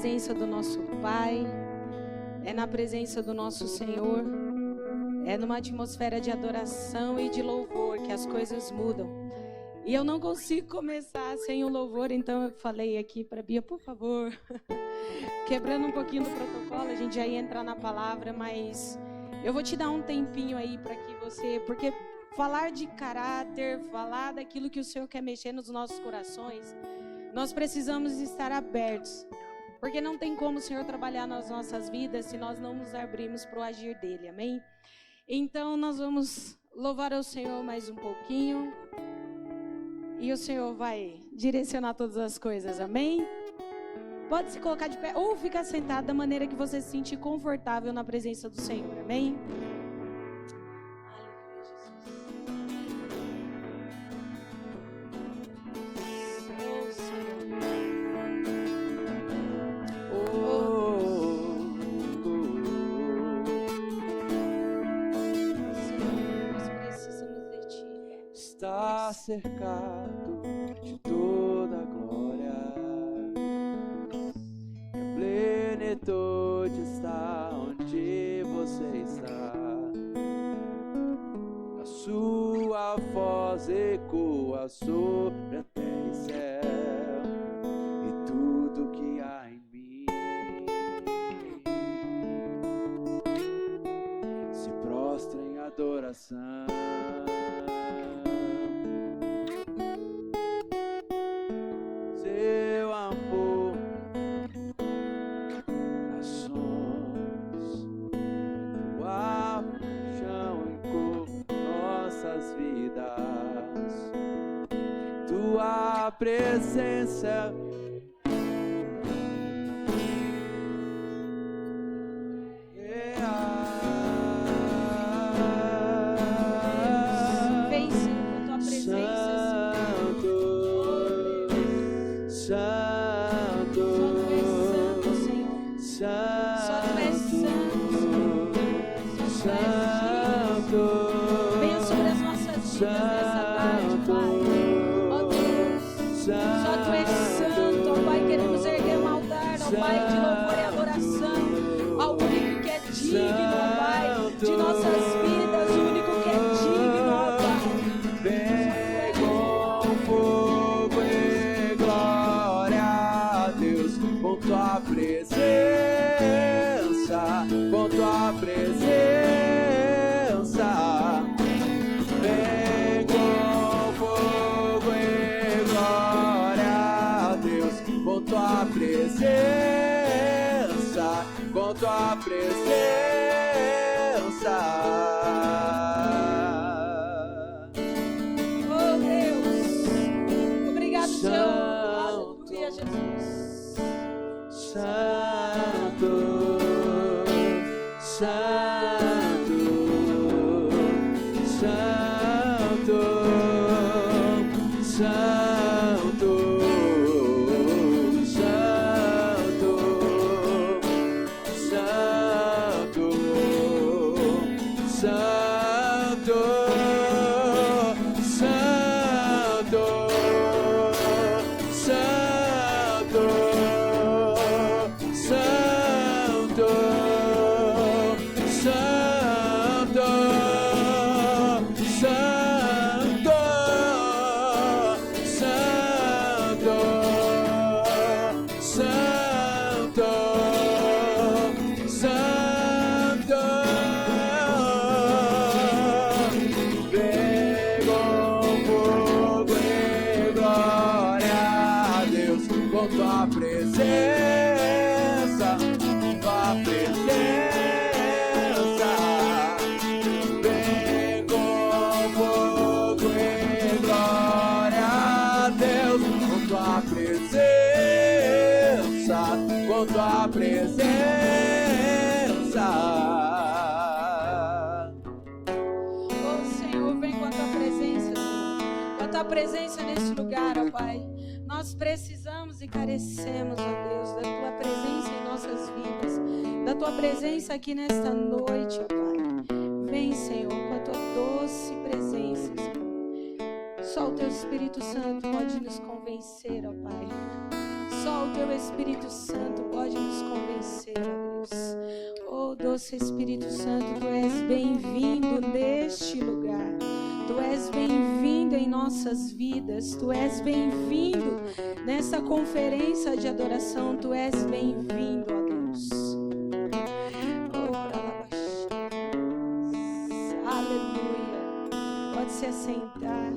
Presença do nosso Pai, é na presença do nosso Senhor, é numa atmosfera de adoração e de louvor que as coisas mudam. E eu não consigo começar sem o louvor, então eu falei aqui para Bia, por favor, quebrando um pouquinho do protocolo, a gente já ia entrar na palavra, mas eu vou te dar um tempinho aí para que você, porque falar de caráter, falar daquilo que o Senhor quer mexer nos nossos corações, nós precisamos estar abertos. Porque não tem como o Senhor trabalhar nas nossas vidas se nós não nos abrirmos para o agir dele, amém? Então nós vamos louvar ao Senhor mais um pouquinho. E o Senhor vai direcionar todas as coisas, amém? Pode se colocar de pé ou ficar sentado da maneira que você se sentir confortável na presença do Senhor, amém? Está cercado de toda a glória, e a plenitude está onde você está. A sua voz ecoa sobre a terra e céu, e tudo que há em mim se prostra em adoração. Seu amor, ações, tua paixão em nossas vidas, tua presença. Com tua presença, oh Deus, obrigado, Senhor, aleluia, Jesus. Santo, Santo, Santo, Santo. Com tua presença, oh Senhor, vem com a tua presença, Senhor, com a tua presença nesse lugar, ó Pai. Nós precisamos e carecemos, ó Deus, da tua presença em nossas vidas, da tua presença aqui nesta noite, ó Pai. Vem, Senhor, com a tua doce presença, Senhor. Só o teu Espírito Santo pode nos convencer, ó Pai. Só o teu Espírito Santo pode nos convencer, ó Deus. Oh, doce Espírito Santo, tu és bem-vindo neste lugar. Tu és bem-vindo em nossas vidas. Tu és bem-vindo nessa conferência de adoração. Tu és bem-vindo, ó Deus. Aleluia. Pode se assentar.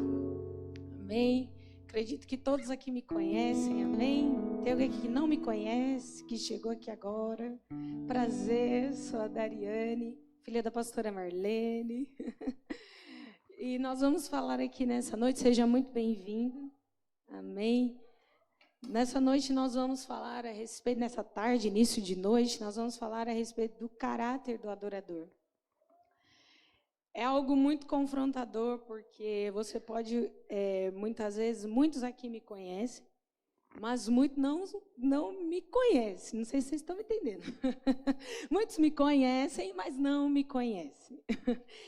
Amém. Acredito que todos aqui me conhecem, amém? Tem alguém que não me conhece, que chegou aqui agora. Prazer, sou a Dariane, filha da pastora Marlene. E nós vamos falar aqui nessa noite, seja muito bem-vindo, amém? Nessa noite nós vamos falar a respeito, nessa tarde, início de noite, nós vamos falar a respeito do caráter do adorador. É algo muito confrontador, porque você pode, muitas vezes, muitos aqui me conhecem, mas muitos não me conhecem. Não sei se vocês estão me entendendo. Muitos me conhecem, mas não me conhecem.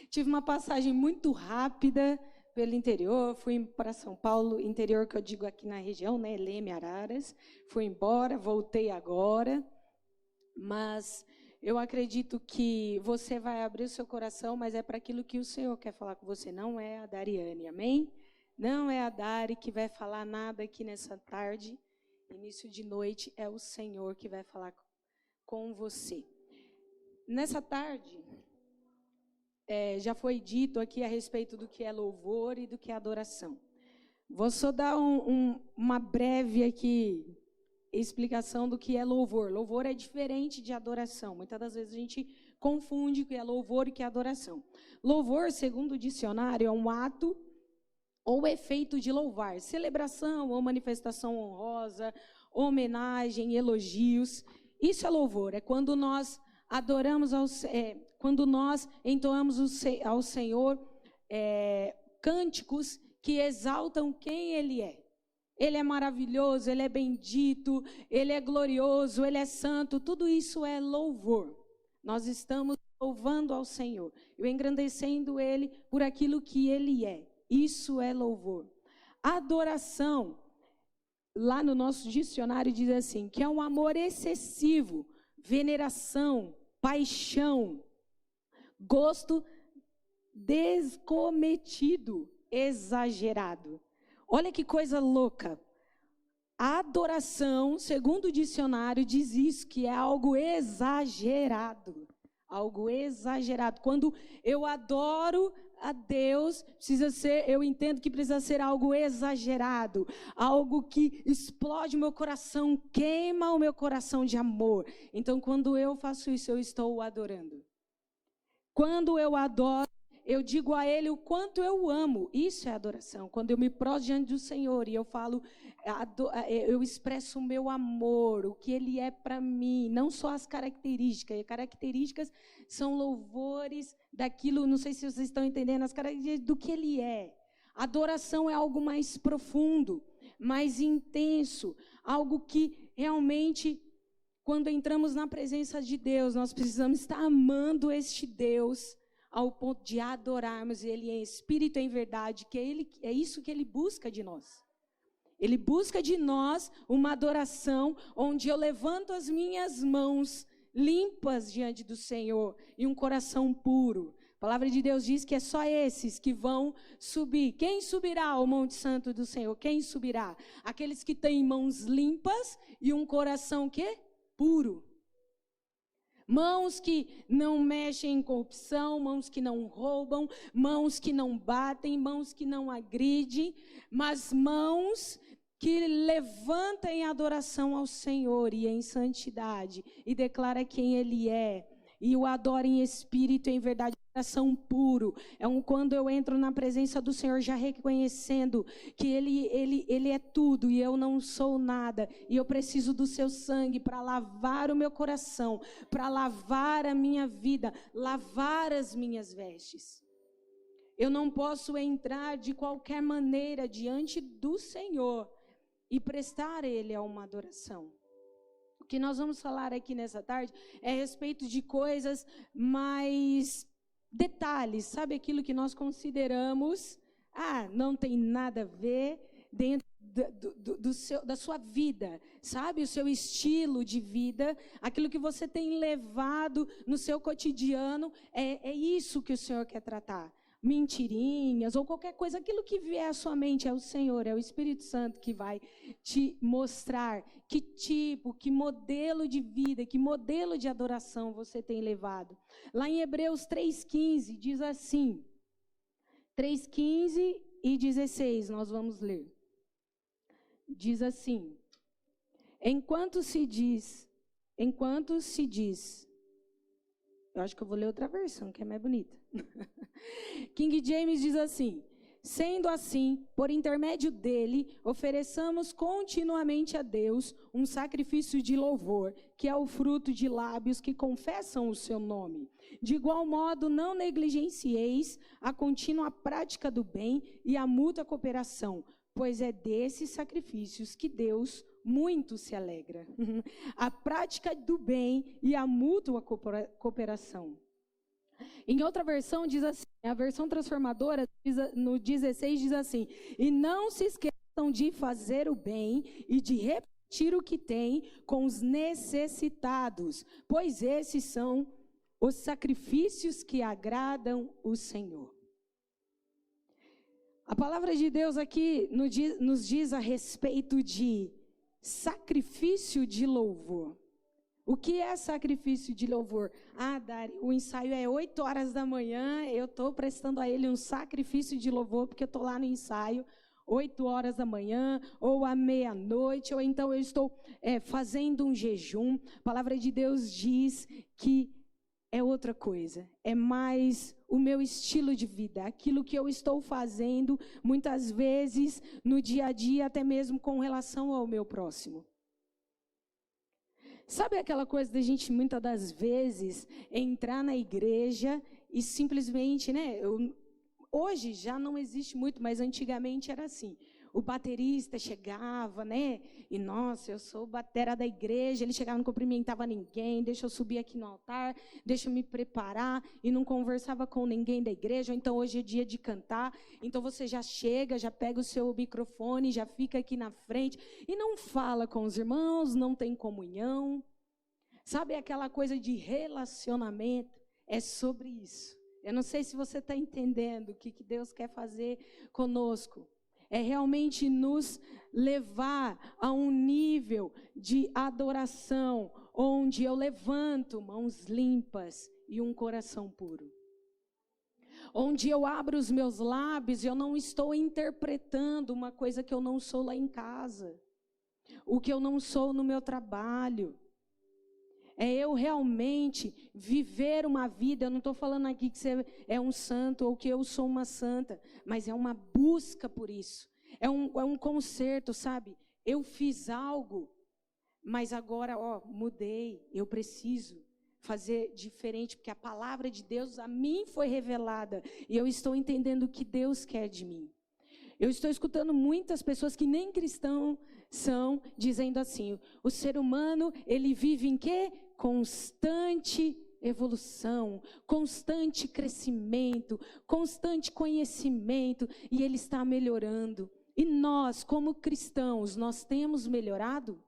Tive uma passagem muito rápida pelo interior, fui para São Paulo, interior que eu digo aqui na região, né, Leme, Araras. Fui embora, voltei agora, mas eu acredito que você vai abrir o seu coração, mas é para aquilo que o Senhor quer falar com você. Não é a Dariane, amém? Não é a Dari que vai falar nada aqui nessa tarde, início de noite. É o Senhor que vai falar com você. Nessa tarde, já foi dito aqui a respeito do que é louvor e do que é adoração. Vou só dar uma breve aqui explicação do que é louvor. Louvor é diferente de adoração. Muitas das vezes a gente confunde o que é louvor e o que é adoração. Louvor, segundo o dicionário, é um ato ou efeito de louvar, celebração ou manifestação honrosa, homenagem, elogios. Isso é louvor. É quando nós adoramos, quando nós entoamos ao Senhor cânticos que exaltam quem Ele é. Ele é maravilhoso, Ele é bendito, Ele é glorioso, Ele é santo, tudo isso é louvor. Nós estamos louvando ao Senhor, e engrandecendo Ele por aquilo que Ele é. Isso é louvor. Adoração, lá no nosso dicionário diz assim, que é um amor excessivo, veneração, paixão, gosto descometido, exagerado. Olha que coisa louca. A adoração, segundo o dicionário, diz isso, que é algo exagerado. Algo exagerado. Quando eu adoro a Deus, eu entendo que precisa ser algo exagerado. Algo que explode o meu coração, queima o meu coração de amor. Então, quando eu faço isso, eu estou o adorando. Quando eu adoro, eu digo a Ele o quanto eu amo. Isso é adoração. Quando eu me prostro diante do Senhor e eu falo, eu expresso o meu amor, o que Ele é para mim, não só as características. E características são louvores daquilo, não sei se vocês estão entendendo, as características do que Ele é. Adoração é algo mais profundo, mais intenso, algo que realmente, quando entramos na presença de Deus, nós precisamos estar amando este Deus, ao ponto de adorarmos Ele em espírito e em verdade, que é isso que Ele busca de nós. Ele busca de nós uma adoração onde eu levanto as minhas mãos limpas diante do Senhor e um coração puro. A palavra de Deus diz que é só esses que vão subir. Quem subirá ao Monte Santo do Senhor? Quem subirá? Aqueles que têm mãos limpas e um coração que? Puro. Mãos que não mexem em corrupção, mãos que não roubam, mãos que não batem, mãos que não agridem, mas mãos que levantam em adoração ao Senhor e em santidade e declara quem Ele é e o adora em espírito e em verdade. Coração puro, quando eu entro na presença do Senhor já reconhecendo que Ele é tudo e eu não sou nada, e eu preciso do seu sangue para lavar o meu coração, para lavar a minha vida, lavar as minhas vestes. Eu não posso entrar de qualquer maneira diante do Senhor e prestar a Ele uma adoração. O que nós vamos falar aqui nessa tarde é a respeito de coisas mais detalhes, sabe aquilo que nós consideramos, não tem nada a ver dentro da sua vida, sabe? O seu estilo de vida, aquilo que você tem levado no seu cotidiano, é isso que o Senhor quer tratar. Mentirinhas ou qualquer coisa, aquilo que vier à sua mente, é o Senhor, é o Espírito Santo que vai te mostrar que tipo, que modelo de vida, que modelo de adoração você tem levado. Lá em Hebreus 3,15 diz assim, 3,15 e 16, nós vamos ler. Diz assim, enquanto se diz, eu acho que eu vou ler outra versão, que é mais bonita. King James diz assim, sendo assim, por intermédio dele, ofereçamos continuamente a Deus um sacrifício de louvor, que é o fruto de lábios que confessam o seu nome. De igual modo, não negligencieis a contínua prática do bem e a mútua cooperação, pois é desses sacrifícios que Deus muito se alegra. A prática do bem e a mútua cooperação. Em outra versão diz assim, a versão transformadora no 16 diz assim, e não se esqueçam de fazer o bem e de repartir o que tem com os necessitados, pois esses são os sacrifícios que agradam o Senhor. A palavra de Deus aqui nos diz a respeito de sacrifício de louvor. O que é sacrifício de louvor? Ah, Dari, o ensaio é 8 horas da manhã, eu estou prestando a ele um sacrifício de louvor, porque eu estou lá no ensaio, 8 horas da manhã, ou à meia-noite, ou então eu estou fazendo um jejum. A palavra de Deus diz que é outra coisa, é mais o meu estilo de vida, aquilo que eu estou fazendo, muitas vezes, no dia a dia, até mesmo com relação ao meu próximo. Sabe aquela coisa da gente, muitas das vezes, entrar na igreja e simplesmente, né? Hoje já não existe muito, mas antigamente era assim. O baterista chegava, né? E, nossa, eu sou batera da igreja. Ele chegava, não cumprimentava ninguém. Deixa eu subir aqui no altar, deixa eu me preparar. E não conversava com ninguém da igreja. Ou então, hoje é dia de cantar. Então, você já chega, já pega o seu microfone, já fica aqui na frente. E não fala com os irmãos, não tem comunhão. Sabe aquela coisa de relacionamento? É sobre isso. Eu não sei se você está entendendo o que Deus quer fazer conosco. É realmente nos levar a um nível de adoração, onde eu levanto mãos limpas e um coração puro. Onde eu abro os meus lábios e eu não estou interpretando uma coisa que eu não sou lá em casa. O que eu não sou no meu trabalho. É eu realmente viver uma vida, eu não estou falando aqui que você é um santo ou que eu sou uma santa, mas é uma busca por isso. É um conserto, sabe? Eu fiz algo, mas agora, mudei, eu preciso fazer diferente, porque a palavra de Deus a mim foi revelada e eu estou entendendo o que Deus quer de mim. Eu estou escutando muitas pessoas que nem cristãos são, dizendo assim, o ser humano, ele vive em quê? Constante evolução, constante crescimento, constante conhecimento, e ele está melhorando. E nós, como cristãos, nós temos melhorado?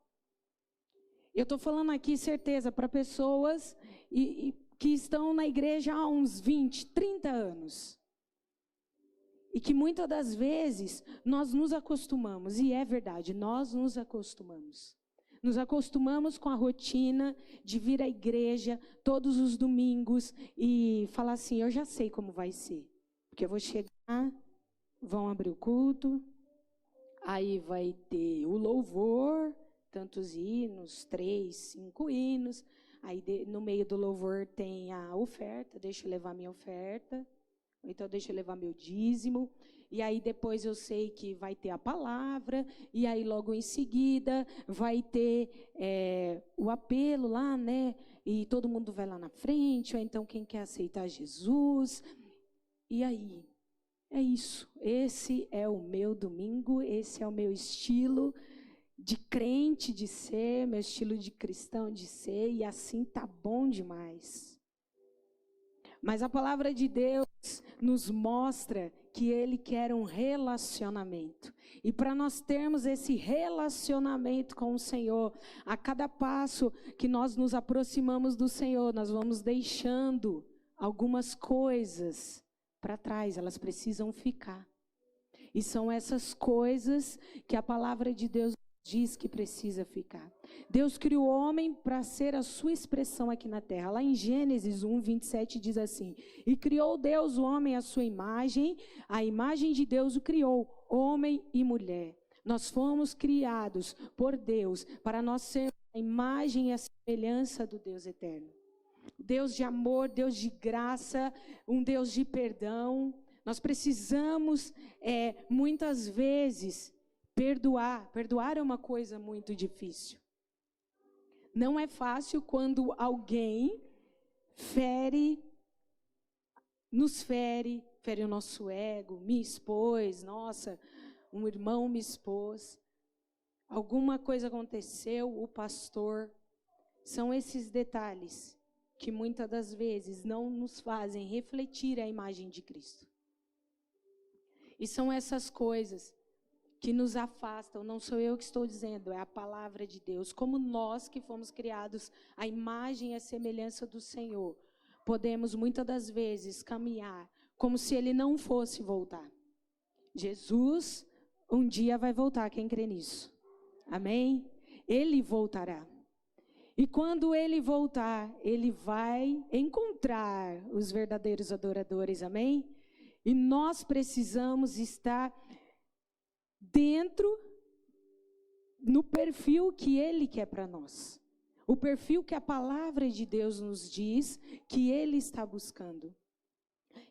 Eu estou falando aqui, certeza, para pessoas que estão na igreja há uns 20, 30 anos. E que muitas das vezes nós nos acostumamos, e é verdade, nós nos acostumamos. Nos acostumamos com a rotina de vir à igreja todos os domingos e falar assim, eu já sei como vai ser. Porque eu vou chegar, vão abrir o culto, aí vai ter o louvor, tantos hinos, 3, 5 hinos. Aí no meio do louvor tem a oferta, deixa eu levar minha oferta. Então, deixa eu levar meu dízimo. E aí, depois eu sei que vai ter a palavra. E aí, logo em seguida, vai ter o apelo lá, né? E todo mundo vai lá na frente. Ou então, quem quer aceitar Jesus. E aí, é isso. Esse é o meu domingo. Esse é o meu estilo de crente de ser. Meu estilo de cristão de ser. E assim tá bom demais. Mas a palavra de Deus nos mostra que Ele quer um relacionamento. E para nós termos esse relacionamento com o Senhor, a cada passo que nós nos aproximamos do Senhor, nós vamos deixando algumas coisas para trás, elas precisam ficar. E são essas coisas que a palavra de Deus diz que precisa ficar. Deus criou o homem para ser a sua expressão aqui na terra. Lá em Gênesis 1, 27 diz assim: e criou Deus o homem à sua imagem, a imagem de Deus o criou, homem e mulher. Nós fomos criados por Deus para nós sermos a imagem e a semelhança do Deus eterno. Deus de amor, Deus de graça, um Deus de perdão. Nós precisamos, muitas vezes, perdoar. Perdoar é uma coisa muito difícil. Não é fácil quando alguém nos fere o nosso ego, me expôs, nossa, um irmão me expôs, alguma coisa aconteceu, o pastor. São esses detalhes que muitas das vezes não nos fazem refletir a imagem de Cristo. E são essas coisas que nos afastam, não sou eu que estou dizendo, é a palavra de Deus. Como nós que fomos criados à imagem e à semelhança do Senhor, podemos muitas das vezes caminhar como se Ele não fosse voltar. Jesus um dia vai voltar, quem crê nisso? Amém? Ele voltará. E quando Ele voltar, Ele vai encontrar os verdadeiros adoradores, amém? E nós precisamos estar dentro, no perfil que Ele quer para nós. O perfil que a palavra de Deus nos diz que Ele está buscando.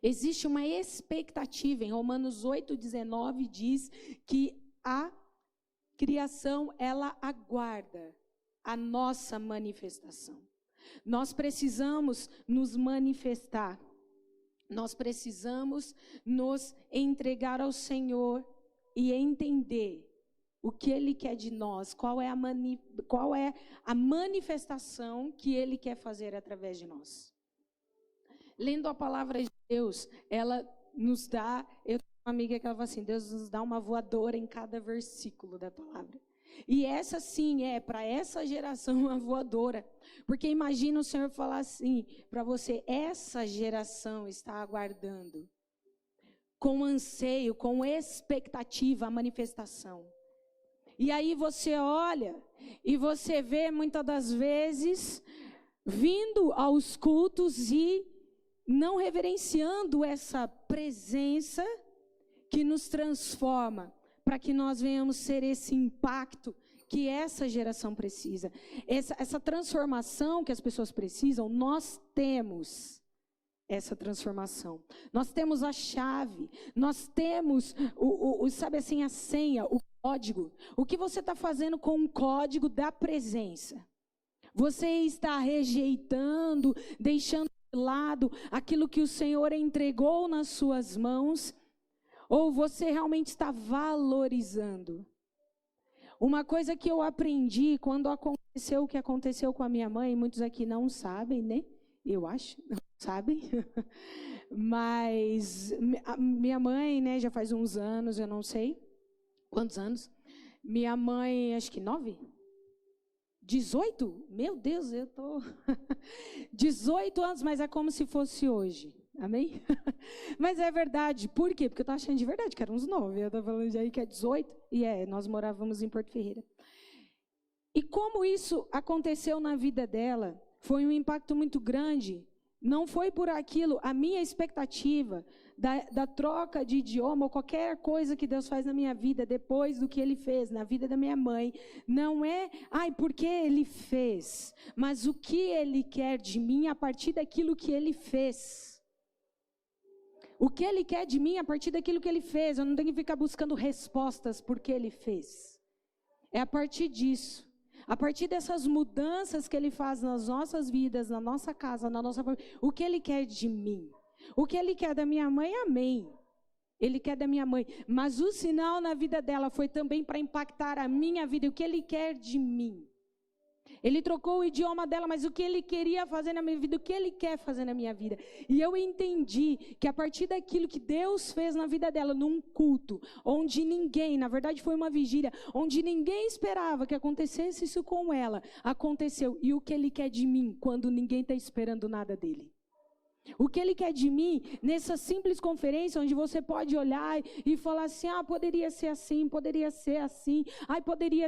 Existe uma expectativa, em Romanos 8,19 diz que a criação, ela aguarda a nossa manifestação. Nós precisamos nos manifestar. Nós precisamos nos entregar ao Senhor e entender o que Ele quer de nós, qual é a manifestação que Ele quer fazer através de nós. Lendo a palavra de Deus, ela nos dá, eu tenho uma amiga que ela fala assim, Deus nos dá uma voadora em cada versículo da palavra. E essa sim é, para essa geração, uma voadora. Porque imagina o Senhor falar assim para você, essa geração está aguardando com anseio, com expectativa a manifestação. E aí você olha e você vê muitas das vezes vindo aos cultos e não reverenciando essa presença que nos transforma, para que nós venhamos ser esse impacto que essa geração precisa. Essa transformação que as pessoas precisam, nós temos essa transformação. Nós temos a chave, nós temos, sabe assim, a senha, o código. O que você está fazendo com o código da presença? Você está rejeitando, deixando de lado aquilo que o Senhor entregou nas suas mãos? Ou você realmente está valorizando? Uma coisa que eu aprendi quando aconteceu o que aconteceu com a minha mãe, muitos aqui não sabem, né? Eu acho, não sabem. Mas a minha mãe, né, já faz uns anos, eu não sei quantos anos. Minha mãe, acho que 9? 18? Meu Deus, eu tô 18 anos, mas é como se fosse hoje. Amém? Mas é verdade. Por quê? Porque eu tô achando de verdade que eram uns 9. Eu tô falando de aí que é 18. E nós morávamos em Porto Ferreira. E como isso aconteceu na vida dela, foi um impacto muito grande. Não foi por aquilo, a minha expectativa da troca de idioma ou qualquer coisa que Deus faz na minha vida, depois do que Ele fez na vida da minha mãe, não é, porque Ele fez, mas o que Ele quer de mim a partir daquilo que Ele fez. O que Ele quer de mim a partir daquilo que Ele fez, eu não tenho que ficar buscando respostas por que Ele fez. É a partir disso. A partir dessas mudanças que Ele faz nas nossas vidas, na nossa casa, na nossa família, o que Ele quer de mim? O que Ele quer da minha mãe, amém. Ele quer da minha mãe. Mas o sinal na vida dela foi também para impactar a minha vida. O que Ele quer de mim? Ele trocou o idioma dela, mas o que ele queria fazer na minha vida, o que ele quer fazer na minha vida. E eu entendi que a partir daquilo que Deus fez na vida dela, num culto, onde ninguém, na verdade foi uma vigília, onde ninguém esperava que acontecesse isso com ela, aconteceu. E o que ele quer de mim, quando ninguém está esperando nada dele? O que ele quer de mim, nessa simples conferência, onde você pode olhar e falar assim, poderia ser assim, poderia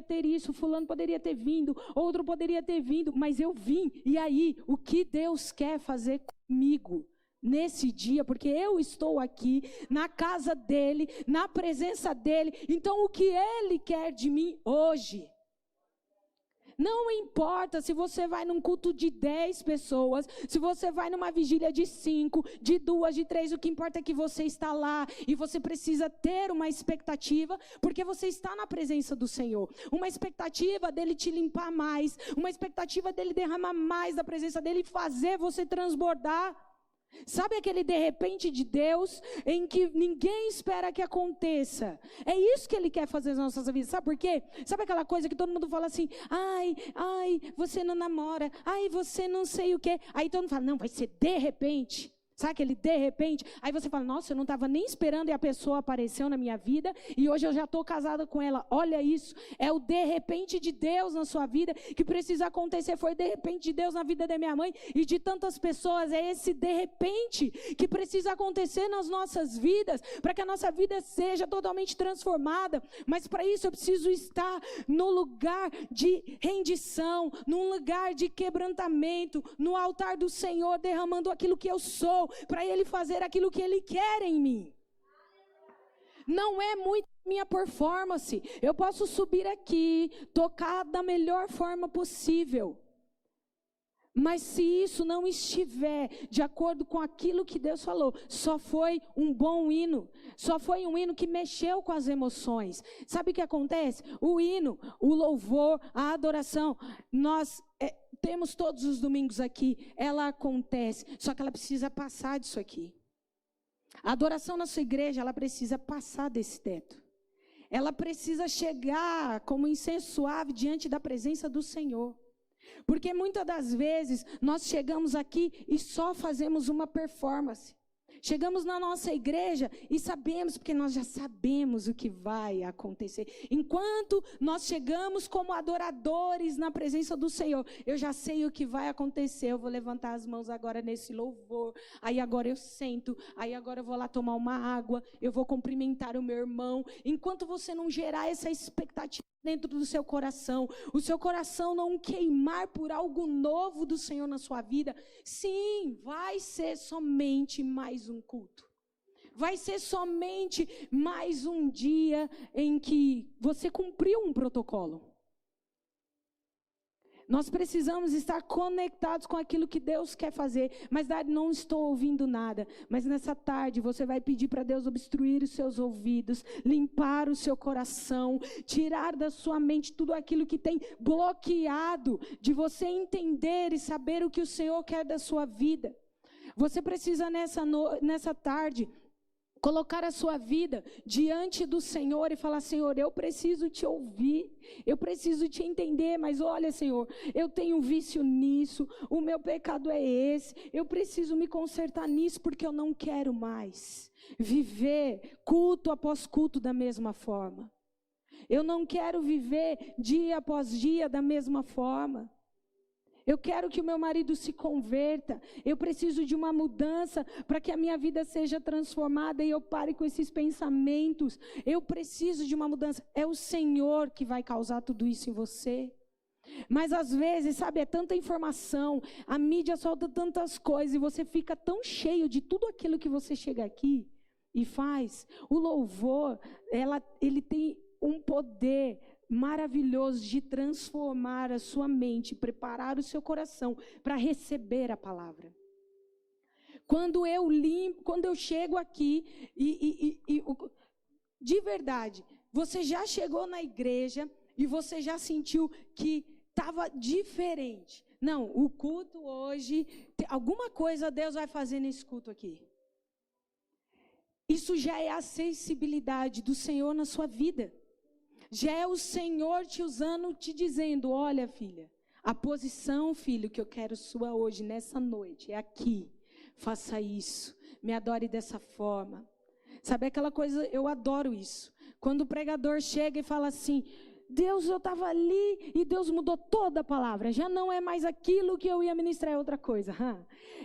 ter isso, fulano poderia ter vindo, outro poderia ter vindo, mas eu vim, e aí, o que Deus quer fazer comigo nesse dia, porque eu estou aqui, na casa dele, na presença dele, então o que ele quer de mim hoje? Não importa se você vai num culto de 10 pessoas, se você vai numa vigília de 5, de 2, de 3, o que importa é que você está lá e você precisa ter uma expectativa, porque você está na presença do Senhor. Uma expectativa dele te limpar mais, uma expectativa dele derramar mais da presença dele e fazer você transbordar. Sabe aquele de repente de Deus, em que ninguém espera que aconteça? É isso que ele quer fazer nas nossas vidas, sabe por quê? Sabe aquela coisa que todo mundo fala assim, ai, você não namora, ai, você não sei o quê. Aí todo mundo fala, não, vai ser de repente. Sabe aquele de repente? Aí você fala, nossa, eu não estava nem esperando e a pessoa apareceu na minha vida e hoje eu já estou casada com ela. Olha isso, é o de repente de Deus na sua vida que precisa acontecer. Foi de repente de Deus na vida da minha mãe e de tantas pessoas. É esse de repente que precisa acontecer nas nossas vidas para que a nossa vida seja totalmente transformada. Mas para isso eu preciso estar no lugar de rendição, num lugar de quebrantamento, no altar do Senhor, derramando aquilo que eu sou, para ele fazer aquilo que ele quer em mim. Não é muito minha performance. Eu posso subir aqui, tocar da melhor forma possível. Mas se isso não estiver de acordo com aquilo que Deus falou, só foi um bom hino. Só foi um hino que mexeu com as emoções. Sabe o que acontece? O hino, o louvor, a adoração, nós temos todos os domingos aqui, ela acontece, só que ela precisa passar disso aqui. A adoração na sua igreja, ela precisa passar desse teto. Ela precisa chegar como incenso suave diante da presença do Senhor. Porque muitas das vezes nós chegamos aqui e só fazemos uma performance. Chegamos na nossa igreja e sabemos, porque nós já sabemos o que vai acontecer. Enquanto nós chegamos como adoradores na presença do Senhor, eu já sei o que vai acontecer. Eu vou levantar as mãos agora nesse louvor, aí agora eu sento, aí agora eu vou lá tomar uma água, eu vou cumprimentar o meu irmão. Enquanto você não gerar essa expectativa dentro do seu coração, o seu coração não queimar por algo novo do Senhor na sua vida, sim, vai ser somente mais um culto. Vai ser somente mais um dia em que você cumpriu um protocolo. Nós precisamos estar conectados com aquilo que Deus quer fazer. Mas, Dari, não estou ouvindo nada. Mas nessa tarde você vai pedir para Deus obstruir os seus ouvidos, limpar o seu coração, tirar da sua mente tudo aquilo que tem bloqueado de você entender e saber o que o Senhor quer da sua vida. Você precisa nessa tarde colocar a sua vida diante do Senhor e falar, Senhor, eu preciso te ouvir, eu preciso te entender, mas olha, Senhor, eu tenho vício nisso, o meu pecado é esse, eu preciso me consertar nisso porque eu não quero mais viver culto após culto da mesma forma. Eu não quero viver dia após dia da mesma forma. Eu quero que o meu marido se converta. Eu preciso de uma mudança para que a minha vida seja transformada e eu pare com esses pensamentos. Eu preciso de uma mudança. É o Senhor que vai causar tudo isso em você. Mas às vezes, sabe, é tanta informação, a mídia solta tantas coisas e você fica tão cheio de tudo aquilo que você chega aqui e faz. O louvor, ele tem um poder maravilhoso de transformar a sua mente, preparar o seu coração para receber a palavra. Quando eu chego aqui de verdade, você já chegou na igreja e você já sentiu que estava diferente. Não, o culto hoje, alguma coisa Deus vai fazer nesse culto aqui. Isso já é a sensibilidade do Senhor na sua vida. Já é o Senhor te usando, te dizendo, olha filha, A posição, filho, que eu quero sua hoje, nessa noite, é aqui. Faça isso. Me adore dessa forma. Sabe aquela coisa, eu adoro isso. Quando o pregador chega e fala assim, Deus, eu estava ali e Deus mudou toda a palavra. Já não é mais aquilo que eu ia ministrar, é outra coisa.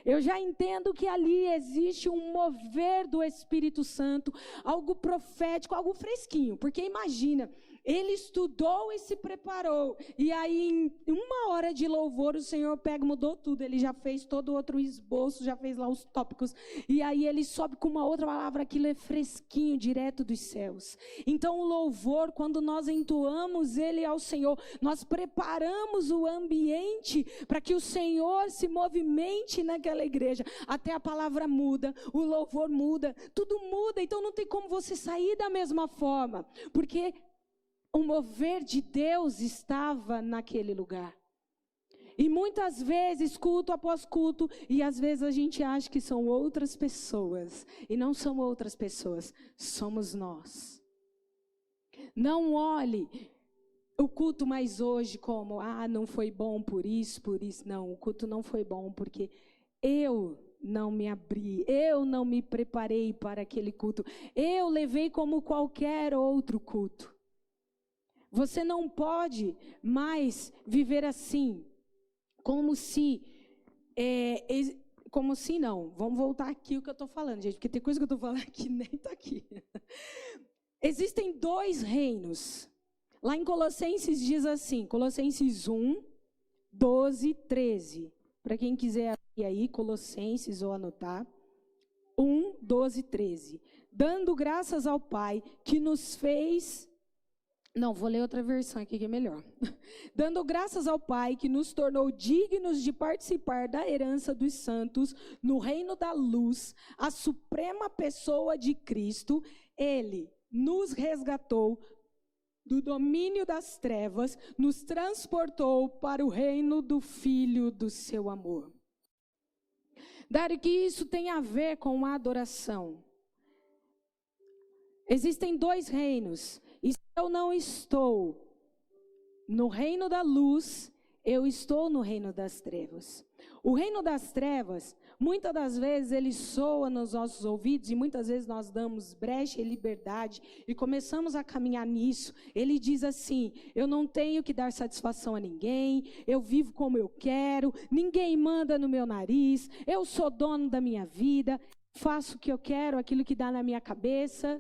Eu já entendo que ali existe um mover do Espírito Santo, algo profético, algo fresquinho. Porque imagina, ele estudou e se preparou. E aí, em 1 hora de louvor, o Senhor pega, mudou tudo. Ele já fez todo outro esboço, já fez lá os tópicos. E aí ele sobe com uma outra palavra, aquilo é fresquinho, direto dos céus. Então o louvor, quando nós entoamos ele ao Senhor, nós preparamos o ambiente para que o Senhor se movimente naquela igreja. Até a palavra muda, o louvor muda, tudo muda. Então não tem como você sair da mesma forma. Porque o mover de Deus estava naquele lugar. E muitas vezes, culto após culto, e às vezes a gente acha que são outras pessoas. E não são outras pessoas, somos nós. Não olhe o culto mais hoje como, não foi bom por isso. Não, o culto não foi bom porque eu não me abri, eu não me preparei para aquele culto. Eu levei como qualquer outro culto. Você não pode mais viver assim, como se não. Vamos voltar aqui o que eu estou falando, gente, porque tem coisa que eu estou falando que nem está aqui. Existem 2 reinos. Lá em Colossenses diz assim, Colossenses 1, 12, 13. Para quem quiser abrir aí, Colossenses ou anotar. 1, 12, 13. Dando graças ao Pai que nos fez... Não, vou ler outra versão aqui que é melhor. Dando graças ao Pai que nos tornou dignos de participar da herança dos santos no reino da luz, a suprema pessoa de Cristo, Ele nos resgatou do domínio das trevas, nos transportou para o reino do Filho do seu amor. Dário, que isso tem a ver com a adoração. Existem 2 reinos. E se eu não estou no reino da luz, eu estou no reino das trevas. O reino das trevas, muitas das vezes ele soa nos nossos ouvidos e muitas vezes nós damos brecha e liberdade e começamos a caminhar nisso. Ele diz assim, eu não tenho que dar satisfação a ninguém, eu vivo como eu quero, ninguém manda no meu nariz, eu sou dono da minha vida, faço o que eu quero, aquilo que dá na minha cabeça.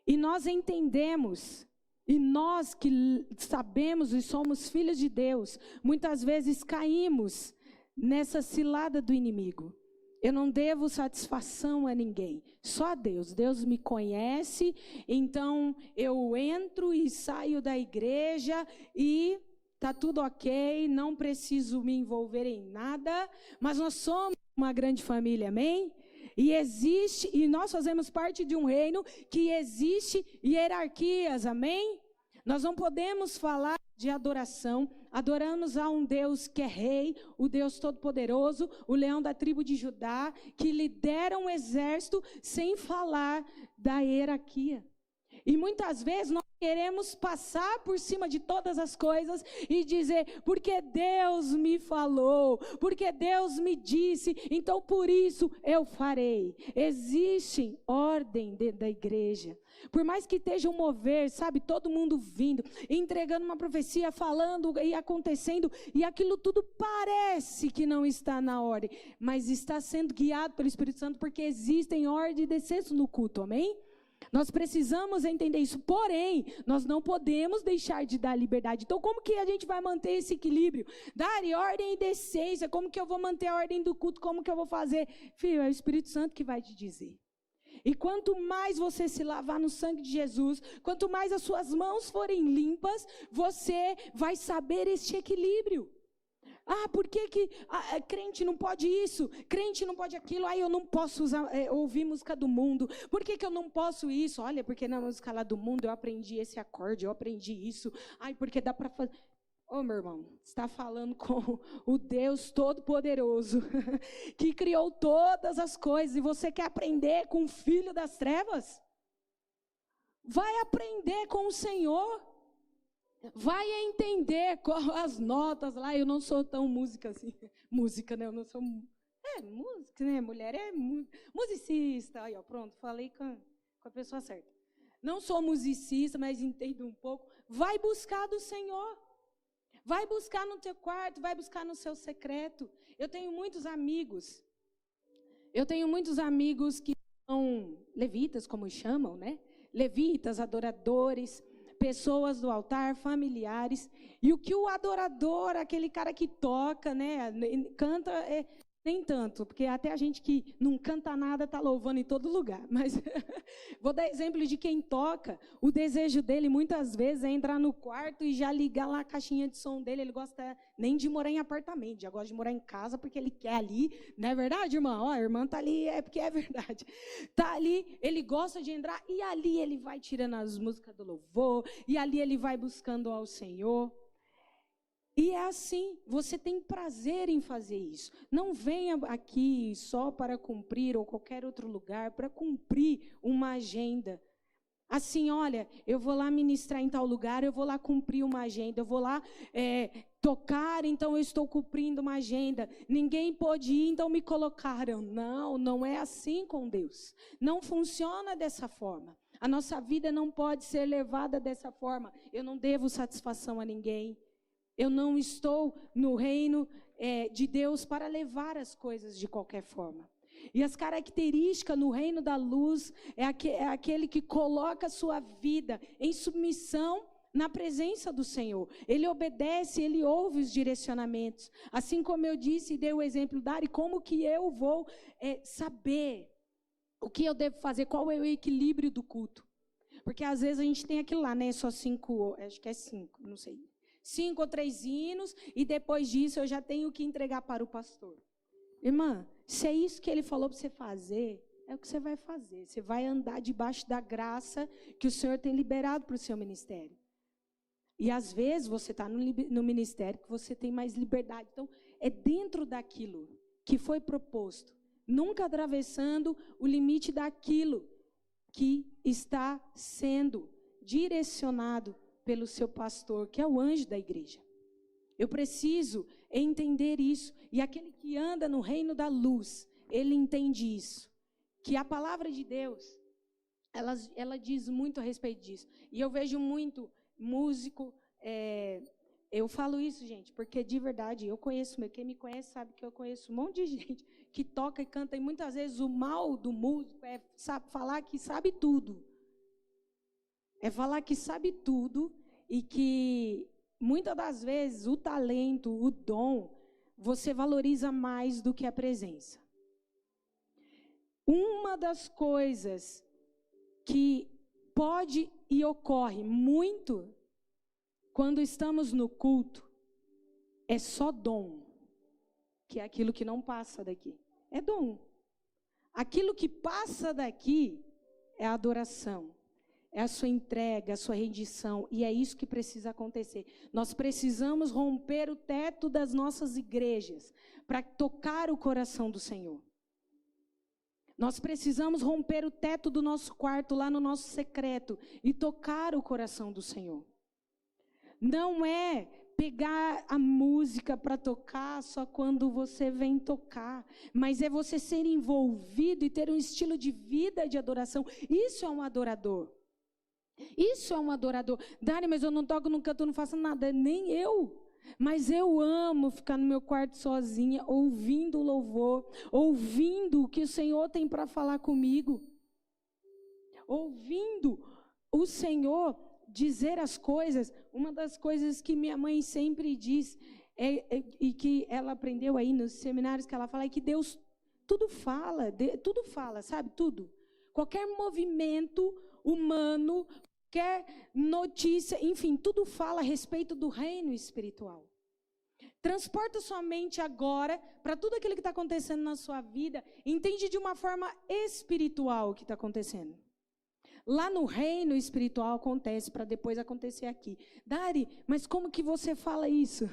E nós entendemos, e nós que sabemos e somos filhos de Deus, muitas vezes caímos nessa cilada do inimigo. Eu não devo satisfação a ninguém, só a Deus. Deus me conhece, então eu entro e saio da igreja e está tudo ok, não preciso me envolver em nada, mas nós somos uma grande família, amém? E nós fazemos parte de um reino que existe hierarquias, amém? Nós não podemos falar de adoração, adoramos a um Deus que é rei, o Deus todo-poderoso, o leão da tribo de Judá, que lidera um exército sem falar da hierarquia. E muitas vezes nós queremos passar por cima de todas as coisas e dizer, porque Deus me falou, porque Deus me disse, então por isso eu farei. Existe ordem dentro da igreja. Por mais que esteja um mover, sabe, todo mundo vindo, entregando uma profecia, falando e acontecendo, e aquilo tudo parece que não está na ordem, mas está sendo guiado pelo Espírito Santo, porque existem ordem e descenso no culto, amém? Nós precisamos entender isso, porém, nós não podemos deixar de dar liberdade. Então, como que a gente vai manter esse equilíbrio? Dar ordem e decência, como que eu vou manter a ordem do culto, como que eu vou fazer? Filho, é o Espírito Santo que vai te dizer. E quanto mais você se lavar no sangue de Jesus, quanto mais as suas mãos forem limpas, você vai saber este equilíbrio. Por que crente não pode isso? Crente não pode aquilo? Eu não posso ouvir música do mundo. Por que eu não posso isso? Olha, porque na música lá do mundo eu aprendi esse acorde, eu aprendi isso. Porque dá para fazer... meu irmão, você está falando com o Deus Todo-Poderoso, que criou todas as coisas, e você quer aprender com o filho das trevas? Vai aprender com o Senhor. Vai entender qual as notas lá. Eu não sou tão música assim. Música, né? Eu não sou... música, né? Mulher é musicista. Aí, ó, pronto, falei com a pessoa certa. Não sou musicista, mas entendo um pouco. Vai buscar do Senhor. Vai buscar no teu quarto, vai buscar no seu secreto. Eu tenho muitos amigos que são levitas, como chamam, né? Levitas, adoradores, pessoas do altar, familiares. E o que o adorador, aquele cara que toca, né, canta, nem tanto, porque até a gente que não canta nada está louvando em todo lugar. Mas vou dar exemplo de quem toca. O desejo dele muitas vezes é entrar no quarto e já ligar lá a caixinha de som dele. Ele gosta nem de morar em apartamento, já gosta de morar em casa porque ele quer ali. Não é verdade, irmã? Ó, a irmã está ali, é porque é verdade. Está ali, ele gosta de entrar e ali ele vai tirando as músicas do louvor e ali ele vai buscando ao Senhor. E é assim, você tem prazer em fazer isso. Não venha aqui só para cumprir, ou qualquer outro lugar, para cumprir uma agenda. Assim, olha, eu vou lá ministrar em tal lugar, eu vou lá cumprir uma agenda, eu vou lá tocar, então eu estou cumprindo uma agenda. Ninguém pôde ir, então me colocaram. Não, não é assim com Deus. Não funciona dessa forma. A nossa vida não pode ser levada dessa forma. Eu não devo satisfação a ninguém. Eu não estou no reino de Deus para levar as coisas de qualquer forma. E as características no reino da luz é aquele que coloca a sua vida em submissão na presença do Senhor. Ele obedece, ele ouve os direcionamentos. Assim como eu disse e dei o exemplo, Dari, como que eu vou saber o que eu devo fazer, qual é o equilíbrio do culto? Porque às vezes a gente tem aquilo lá, né? Só 5, acho que é 5, não sei. 5 ou 3 hinos, e depois disso eu já tenho que entregar para o pastor. Irmã, se é isso que ele falou para você fazer, é o que você vai fazer. Você vai andar debaixo da graça que o Senhor tem liberado para o seu ministério. E às vezes você está no ministério que você tem mais liberdade. Então, é dentro daquilo que foi proposto. Nunca atravessando o limite daquilo que está sendo direcionado pelo seu pastor, que é o anjo da igreja. Eu preciso entender isso. E aquele que anda no reino da luz, ele entende isso. Que a palavra de Deus, ela diz muito a respeito disso. E eu vejo muito músico, eu falo isso, gente, porque de verdade, eu conheço, quem me conhece sabe que eu conheço um monte de gente que toca e canta, e muitas vezes o mal do músico é falar que sabe tudo. É falar que sabe tudo e que muitas das vezes o talento, o dom, você valoriza mais do que a presença. Uma das coisas que pode e ocorre muito quando estamos no culto é só dom, que é aquilo que não passa daqui. É dom. Aquilo que passa daqui é a adoração. É a sua entrega, a sua rendição, e é isso que precisa acontecer. Nós precisamos romper o teto das nossas igrejas para tocar o coração do Senhor. Nós precisamos romper o teto do nosso quarto, lá no nosso secreto, e tocar o coração do Senhor. Não é pegar a música para tocar só quando você vem tocar, mas é você ser envolvido e ter um estilo de vida de adoração. Isso é um adorador. Isso é um adorador. Dari, mas eu não toco, não canto, não faço nada. Nem eu. Mas eu amo ficar no meu quarto sozinha, ouvindo o louvor, ouvindo o que o Senhor tem para falar comigo. Ouvindo o Senhor dizer as coisas. Uma das coisas que minha mãe sempre diz, e que ela aprendeu aí nos seminários que ela fala, é que Deus tudo fala, sabe? Tudo. Qualquer movimento humano, qualquer notícia, enfim, tudo fala a respeito do reino espiritual. Transporta sua mente agora para tudo aquilo que está acontecendo na sua vida, entende de uma forma espiritual o que está acontecendo. Lá no reino espiritual acontece, para depois acontecer aqui. Dari, mas como que você fala isso?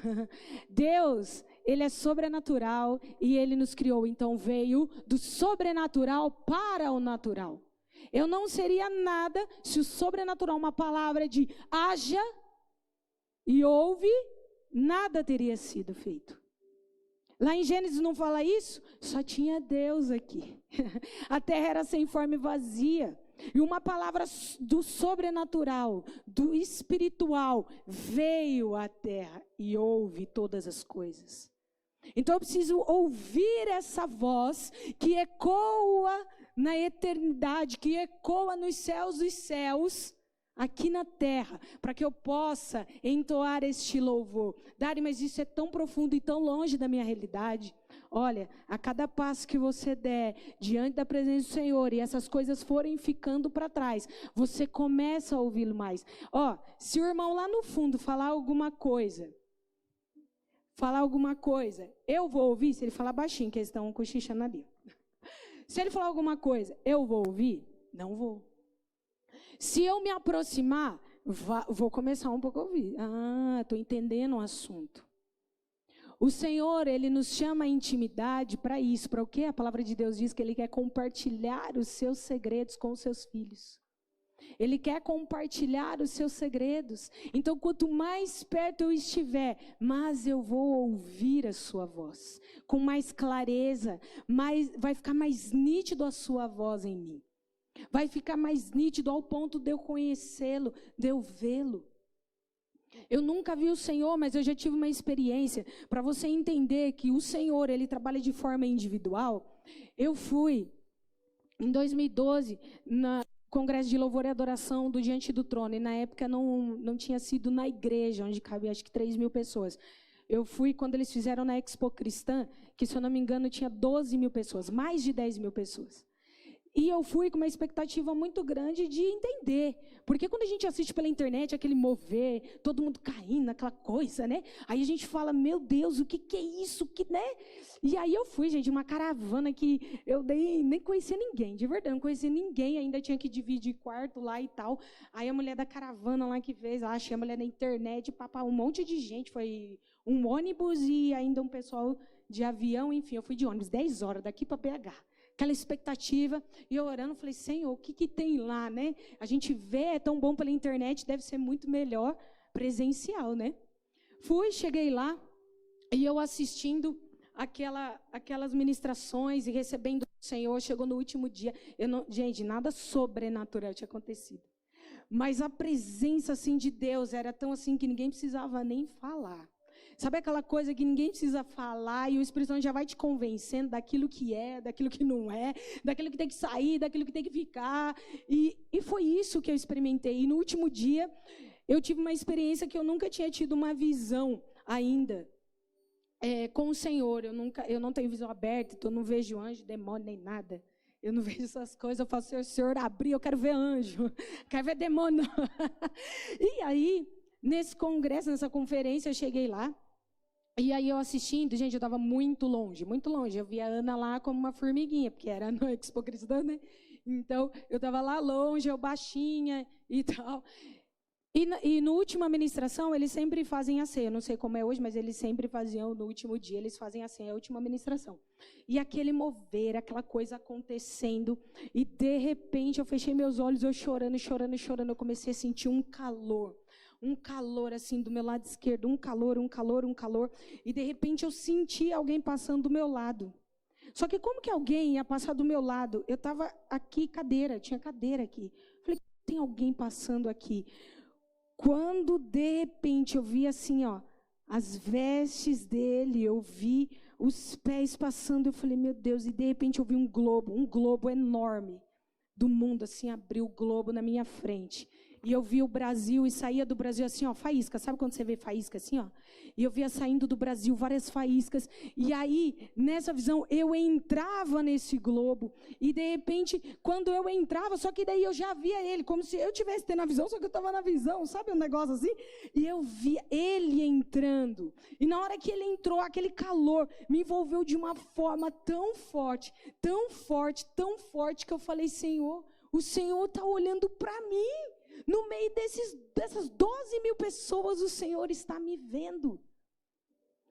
Deus, Ele é sobrenatural e Ele nos criou, então veio do sobrenatural para o natural. Eu não seria nada se o sobrenatural, uma palavra de haja, e houve, nada teria sido feito. Lá em Gênesis não fala isso? Só tinha Deus aqui. A terra era sem forma e vazia. E uma palavra do sobrenatural, do espiritual, veio à terra e ouve todas as coisas. Então eu preciso ouvir essa voz que ecoa na eternidade, que ecoa nos céus dos céus, aqui na terra, para que eu possa entoar este louvor. Dari, mas isso é tão profundo e tão longe da minha realidade. Olha, a cada passo que você der diante da presença do Senhor e essas coisas forem ficando para trás, você começa a ouvi-lo mais. Ó, se o irmão lá no fundo falar alguma coisa, eu vou ouvir. Se ele falar baixinho, que eles estão cochichando ali. Se ele falar alguma coisa, eu vou ouvir? Não vou. Se eu me aproximar, vou começar um pouco a ouvir. Estou entendendo o assunto. O Senhor, Ele nos chama à intimidade para isso. Para o quê? A palavra de Deus diz que Ele quer compartilhar os seus segredos com os seus filhos. Ele quer compartilhar os seus segredos. Então, quanto mais perto eu estiver, mais eu vou ouvir a sua voz. Com mais clareza, vai ficar mais nítido a sua voz em mim. Vai ficar mais nítido ao ponto de eu conhecê-lo, de eu vê-lo. Eu nunca vi o Senhor, mas eu já tive uma experiência. Para você entender que o Senhor, Ele trabalha de forma individual. Eu fui, em 2012, no Congresso de Louvor e Adoração do Diante do Trono. E na época não tinha sido na igreja, onde cabia acho que 3.000 pessoas. Eu fui quando eles fizeram na Expo Cristã, que se eu não me engano tinha 12.000 pessoas, mais de 10.000 pessoas. E eu fui com uma expectativa muito grande de entender. Porque quando a gente assiste pela internet, aquele mover, todo mundo caindo, aquela coisa, né? Aí a gente fala, meu Deus, o que é isso? Né? E aí eu fui, gente, uma caravana que eu nem conhecia ninguém, de verdade, não conhecia ninguém, ainda tinha que dividir quarto lá e tal. Aí a mulher da caravana lá que fez, achei a mulher na internet, um monte de gente, foi um ônibus e ainda um pessoal de avião, enfim, eu fui de ônibus, 10 horas, daqui para BH. Aquela expectativa, e eu orando, falei, Senhor, o que tem lá, né? A gente vê, é tão bom pela internet, deve ser muito melhor presencial, né? Cheguei lá, e eu assistindo aquelas ministrações e recebendo o Senhor, chegou no último dia, gente, nada sobrenatural tinha acontecido. Mas a presença, assim, de Deus era tão assim que ninguém precisava nem falar. Sabe aquela coisa que ninguém precisa falar e o Espírito Santo já vai te convencendo daquilo que é, daquilo que não é, daquilo que tem que sair, daquilo que tem que ficar. E foi isso que eu experimentei. E no último dia, eu tive uma experiência que eu nunca tinha tido uma visão ainda com o Senhor. Eu não tenho visão aberta, então eu não vejo anjo, demônio, nem nada. Eu não vejo essas coisas. Eu falo, Senhor, abrir, eu quero ver anjo, quero ver demônio. E aí, nesse congresso, nessa conferência, eu cheguei lá. E aí eu assistindo, gente, eu estava muito longe. Eu via a Ana lá como uma formiguinha, porque era no Expo Cristã, né? Então, eu estava lá longe, eu baixinha e tal. E na última ministração, eles sempre fazem a ceia. Eu não sei como é hoje, mas eles sempre faziam, no último dia, eles fazem a ceia, a última ministração. E aquele mover, aquela coisa acontecendo. E, de repente, eu fechei meus olhos, eu chorando. Eu comecei a sentir um calor assim do meu lado esquerdo, um calor, e de repente eu senti alguém passando do meu lado. Só que como que alguém ia passar do meu lado? Eu estava aqui, tinha cadeira aqui. Falei, tem alguém passando aqui. Quando de repente eu vi assim, ó, as vestes dele, eu vi os pés passando, eu falei, meu Deus, e de repente eu vi um globo enorme do mundo, assim, abriu o globo na minha frente. E eu vi o Brasil e saía do Brasil assim, ó, faísca. Sabe quando você vê faísca assim, ó? E eu via saindo do Brasil várias faíscas. E aí, nessa visão, eu entrava nesse globo. E, de repente, quando eu entrava, só que daí eu já via ele, como se eu tivesse tendo a visão, só que eu estava na visão, sabe um negócio assim? E eu via ele entrando. E na hora que ele entrou, aquele calor me envolveu de uma forma tão forte, que eu falei, Senhor, o Senhor está olhando para mim. No meio dessas 12.000 pessoas, o Senhor está me vendo.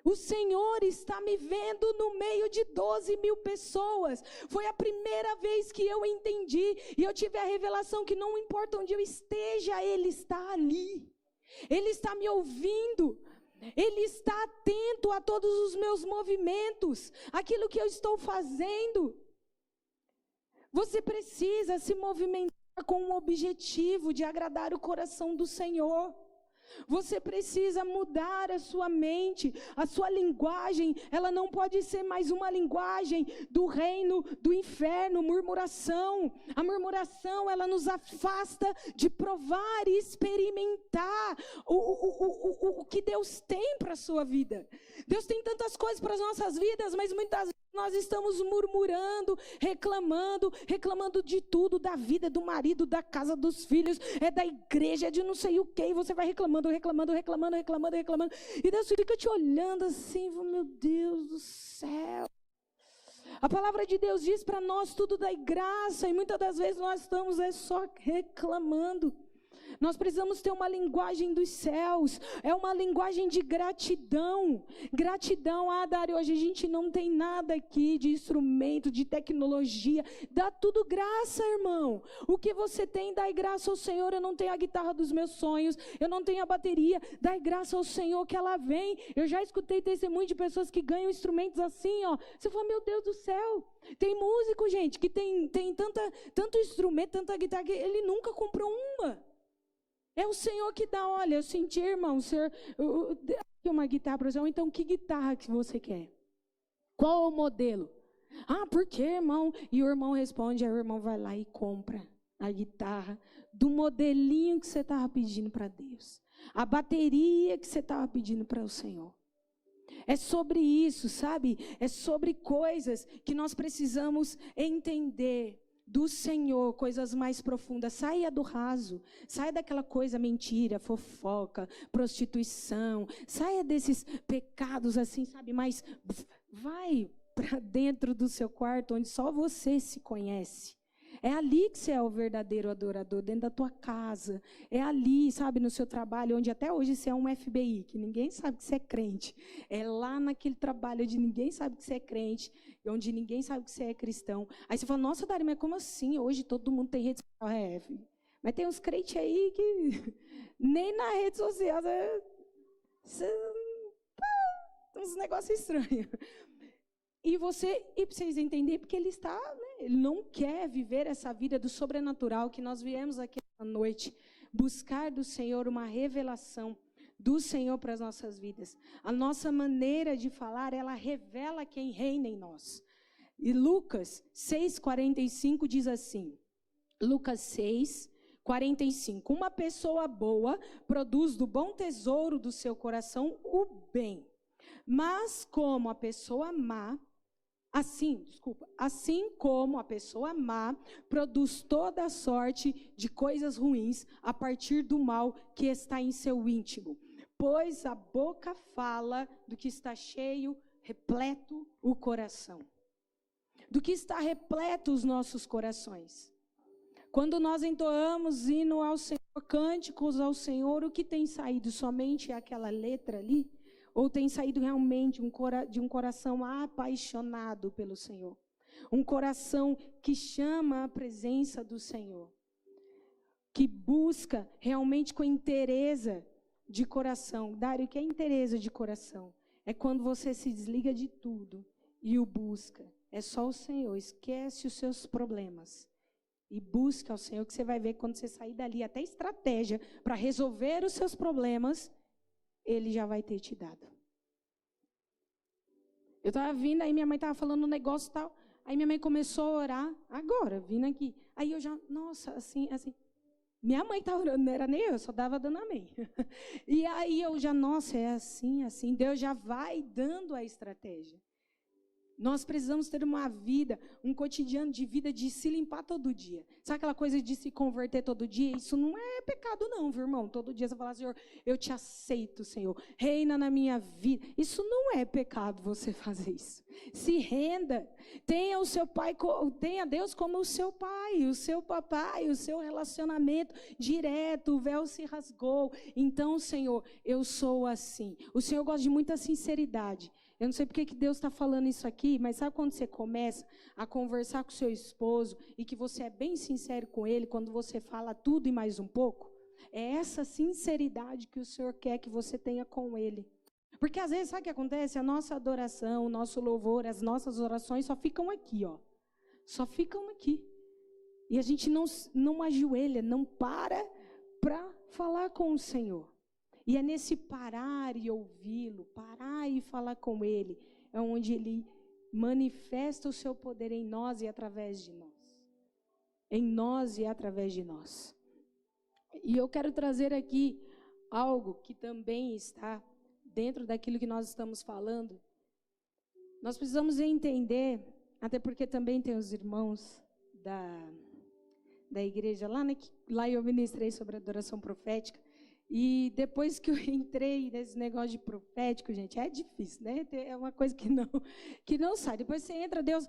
O Senhor está me vendo no meio de 12.000 pessoas. Foi a primeira vez que eu entendi. E eu tive a revelação que não importa onde eu esteja, Ele está ali. Ele está me ouvindo. Ele está atento a todos os meus movimentos, aquilo que eu estou fazendo. Você precisa se movimentar com o objetivo de agradar o coração do Senhor. Você precisa mudar a sua mente, a sua linguagem. Ela não pode ser mais uma linguagem do reino do inferno, murmuração. A murmuração, ela nos afasta de provar e experimentar o que Deus tem para a sua vida. Deus tem tantas coisas para as nossas vidas, mas muitas vezes nós estamos murmurando, reclamando de tudo, da vida, do marido, da casa, dos filhos, da igreja, de não sei o quê, e você vai reclamando. E Deus fica te olhando assim, meu Deus do céu. A palavra de Deus diz para nós tudo dai graça, e muitas das vezes nós estamos só reclamando. Nós precisamos ter uma linguagem dos céus, é uma linguagem de gratidão. Gratidão, Dário, hoje a gente não tem nada aqui de instrumento, de tecnologia, dá tudo graça, irmão. O que você tem, dai graça ao Senhor. Eu não tenho a guitarra dos meus sonhos, eu não tenho a bateria, dai graça ao Senhor que ela vem. Eu já escutei testemunho de pessoas que ganham instrumentos assim, ó. Você fala, meu Deus do céu, tem músico, gente, que tem tanto instrumento, tanta guitarra, que ele nunca comprou uma. É o Senhor que dá. Olha, eu senti, irmão, o Senhor, uma guitarra para você. Então, que guitarra que você quer? Qual o modelo? Por quê, irmão? E o irmão responde, aí o irmão vai lá e compra a guitarra do modelinho que você estava pedindo para Deus. A bateria que você estava pedindo para o Senhor. É sobre isso, sabe? É sobre coisas que nós precisamos entender do Senhor, coisas mais profundas. Saia do raso, saia daquela coisa, mentira, fofoca, prostituição, saia desses pecados assim, sabe, mas vai para dentro do seu quarto, onde só você se conhece. É ali que você é o verdadeiro adorador, dentro da tua casa. É ali, sabe, no seu trabalho, onde até hoje você é um FBI, que ninguém sabe que você é crente. É lá naquele trabalho onde ninguém sabe que você é crente, onde ninguém sabe que você é cristão. Aí você fala, nossa, Dari, mas como assim? Hoje todo mundo tem rede social. Mas tem uns crentes aí que nem na rede social, uns negócios estranhos. E vocês entenderem, porque ele está, ele não quer viver essa vida do sobrenatural, que nós viemos aqui à noite, buscar do Senhor uma revelação do Senhor para as nossas vidas. A nossa maneira de falar, ela revela quem reina em nós. E Lucas 6,45 diz assim, Lucas 6,45, uma pessoa boa produz do bom tesouro do seu coração o bem, mas como a pessoa má, assim como a pessoa má produz toda a sorte de coisas ruins a partir do mal que está em seu íntimo. Pois a boca fala do que está cheio, repleto o coração. Do que está repleto os nossos corações. Quando nós entoamos hino ao Senhor, cânticos ao Senhor, o que tem saído? Somente aquela letra ali? Ou tem saído realmente de um coração apaixonado pelo Senhor? Um coração que chama a presença do Senhor. Que busca realmente com inteireza de coração. Dário, o que é inteireza de coração? É quando você se desliga de tudo e o busca. É só o Senhor. Esquece os seus problemas. E busca o Senhor, que você vai ver quando você sair dali, até estratégia para resolver os seus problemas, Ele já vai ter te dado. Eu estava vindo, aí minha mãe estava falando um negócio e tal. Aí minha mãe começou a orar, agora, vindo aqui. Aí eu já, nossa, assim. Minha mãe estava orando, não era nem eu só dava dando amém. E aí eu já, nossa, é assim. Deus já vai dando a estratégia. Nós precisamos ter uma vida, um cotidiano de vida de se limpar todo dia. Sabe aquela coisa de se converter todo dia? Isso não é pecado não, viu, irmão? Todo dia você fala, Senhor, eu te aceito, Senhor. Reina na minha vida. Isso não é pecado você fazer isso. Se renda. Tenha o seu pai, tenha Deus como o seu pai, o seu papai, o seu relacionamento direto, o véu se rasgou. Então, Senhor, eu sou assim. O Senhor gosta de muita sinceridade. Eu não sei porque que Deus está falando isso aqui, mas sabe quando você começa a conversar com o seu esposo e que você é bem sincero com ele, quando você fala tudo e mais um pouco? É essa sinceridade que o Senhor quer que você tenha com Ele. Porque às vezes, sabe o que acontece? A nossa adoração, o nosso louvor, as nossas orações só ficam aqui, ó. Só ficam aqui. E a gente não ajoelha, não para falar com o Senhor. E é nesse parar e ouvi-lo, parar e falar com Ele, é onde Ele manifesta o seu poder em nós e através de nós. Em nós e através de nós. E eu quero trazer aqui algo que também está dentro daquilo que nós estamos falando. Nós precisamos entender, até porque também tem os irmãos da igreja, lá eu ministrei sobre adoração profética, e depois que eu entrei nesse negócio de profético, gente, é difícil, né? É uma coisa que não sai. Depois você entra, Deus,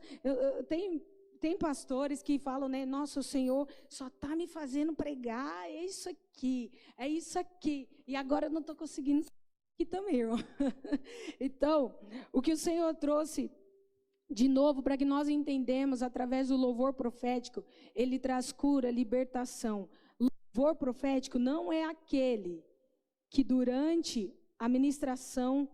tem pastores que falam, né? Nossa, o Senhor só está me fazendo pregar, é isso aqui, e agora eu não estou conseguindo aqui também, irmão. Então, o que o Senhor trouxe de novo, para que nós entendamos, através do louvor profético, ele traz cura, libertação. Louvor profético não é aquele que durante a ministração,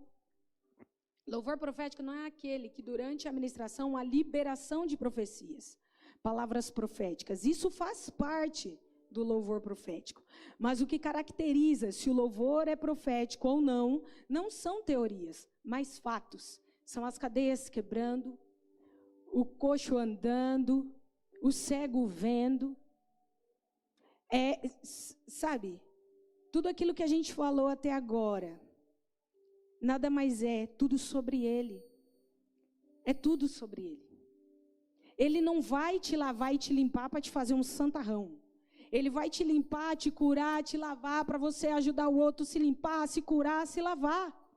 louvor profético não é aquele que durante a ministração, a liberação de profecias, palavras proféticas. Isso faz parte do louvor profético. Mas o que caracteriza se o louvor é profético ou não, não são teorias, mas fatos. São as cadeias quebrando, o coxo andando, o cego vendo. Sabe, tudo aquilo que a gente falou até agora, nada mais é tudo sobre Ele. É tudo sobre Ele. Ele não vai te lavar e te limpar para te fazer um santarrão. Ele vai te limpar, te curar, te lavar para você ajudar o outro a se limpar, se curar, se lavar.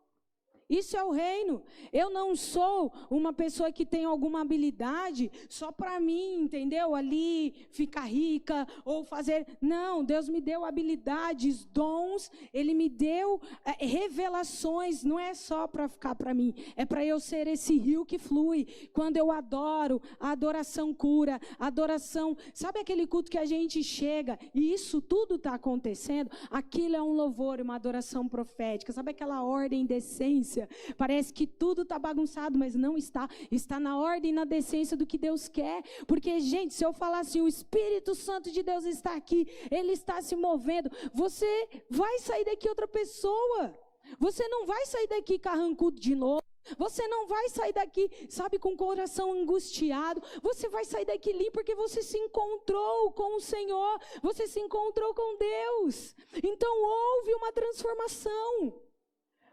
Isso é o reino. Eu não sou uma pessoa que tem alguma habilidade só para mim, entendeu? Ali ficar rica ou fazer... Não, Deus me deu habilidades, dons, Ele me deu revelações, não é só para ficar para mim, é para eu ser esse rio que flui. Quando eu adoro, a adoração cura, a adoração... Sabe aquele culto que a gente chega e isso tudo está acontecendo? Aquilo é um louvor, uma adoração profética. Sabe aquela ordem, decência? Parece que tudo está bagunçado, mas não está. Está na ordem e na decência do que Deus quer. Porque, gente, se eu falar assim, o Espírito Santo de Deus está aqui, Ele está se movendo, você vai sair daqui outra pessoa. Você não vai sair daqui carrancudo de novo. Você não vai sair daqui, sabe, com o coração angustiado. Você vai sair daqui limpo porque você se encontrou com o Senhor. Você se encontrou com Deus. Então houve uma transformação.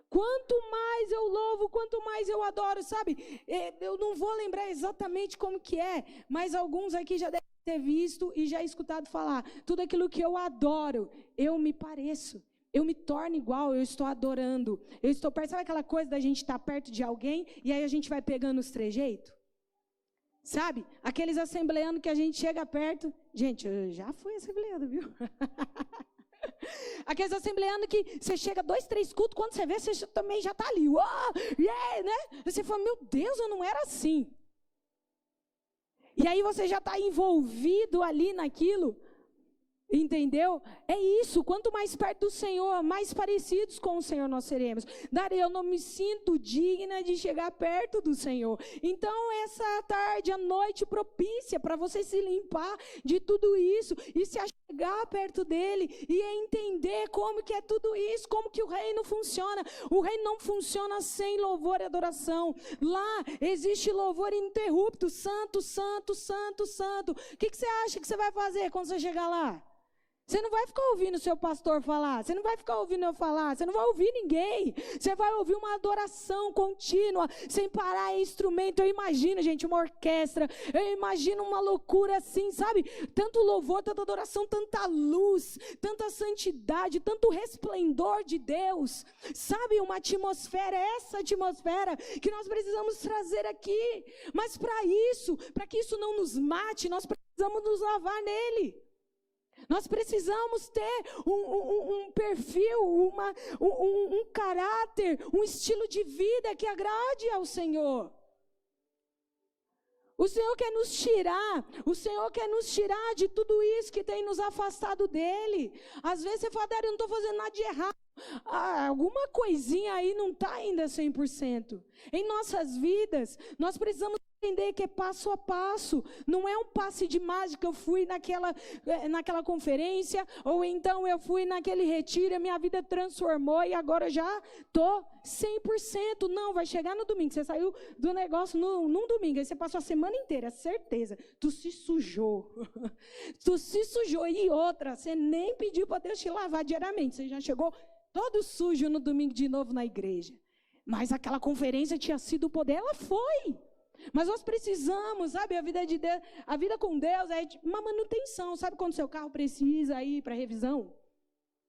Quanto mais eu louvo, quanto mais eu adoro, sabe? Eu não vou lembrar exatamente como que é, mas alguns aqui já devem ter visto e já escutado falar. Tudo aquilo que eu adoro, eu me pareço. Eu me torno igual, eu estou adorando. Eu estou perto, sabe aquela coisa da gente estar perto de alguém e aí a gente vai pegando os trejeitos? Sabe? Aqueles assembleanos que a gente chega perto. Gente, eu já fui assembleando, viu? Aqueles assembleanos que você chega 2, 3 cultos, quando você vê, você também já está ali. Yeah, né? Você fala, meu Deus, eu não era assim. E aí você já está envolvido ali naquilo. Entendeu? É isso, quanto mais perto do Senhor, mais parecidos com o Senhor nós seremos. Daria, eu não me sinto digna de chegar perto do Senhor. Então essa tarde, a noite propícia para você se limpar de tudo isso e se achegar perto dele e entender como que é tudo isso, como que o reino funciona. O reino não funciona sem louvor e adoração. Lá existe louvor ininterrupto, santo, santo, santo, santo. O que você acha que você vai fazer quando você chegar lá? Você não vai ficar ouvindo o seu pastor falar, você não vai ficar ouvindo eu falar, você não vai ouvir ninguém. Você vai ouvir uma adoração contínua, sem parar em instrumento. Eu imagino, gente, uma orquestra, eu imagino uma loucura assim, sabe? Tanto louvor, tanta adoração, tanta luz, tanta santidade, tanto resplendor de Deus. Sabe, uma atmosfera, essa atmosfera que nós precisamos trazer aqui. Mas para isso, para que isso não nos mate, nós precisamos nos lavar nele. Nós precisamos ter um perfil, um caráter, um estilo de vida que agrade ao Senhor. O Senhor quer nos tirar de tudo isso que tem nos afastado dele. Às vezes você fala, Dário, eu não estou fazendo nada de errado. Alguma coisinha aí não está ainda 100%. Em nossas vidas, nós precisamos entender que é passo a passo. Não é um passe de mágica, eu fui naquela conferência, ou então eu fui naquele retiro, a minha vida transformou e agora eu já estou 100%. Não, vai chegar no domingo. Você saiu do negócio num domingo, aí você passou a semana inteira, certeza. Tu se sujou. Tu se sujou. E outra, você nem pediu para Deus te lavar diariamente. Você já chegou todo sujo no domingo de novo na igreja. Mas aquela conferência tinha sido o poder, ela foi. Mas nós precisamos, sabe, a vida com Deus é uma manutenção. Sabe quando seu carro precisa ir para revisão?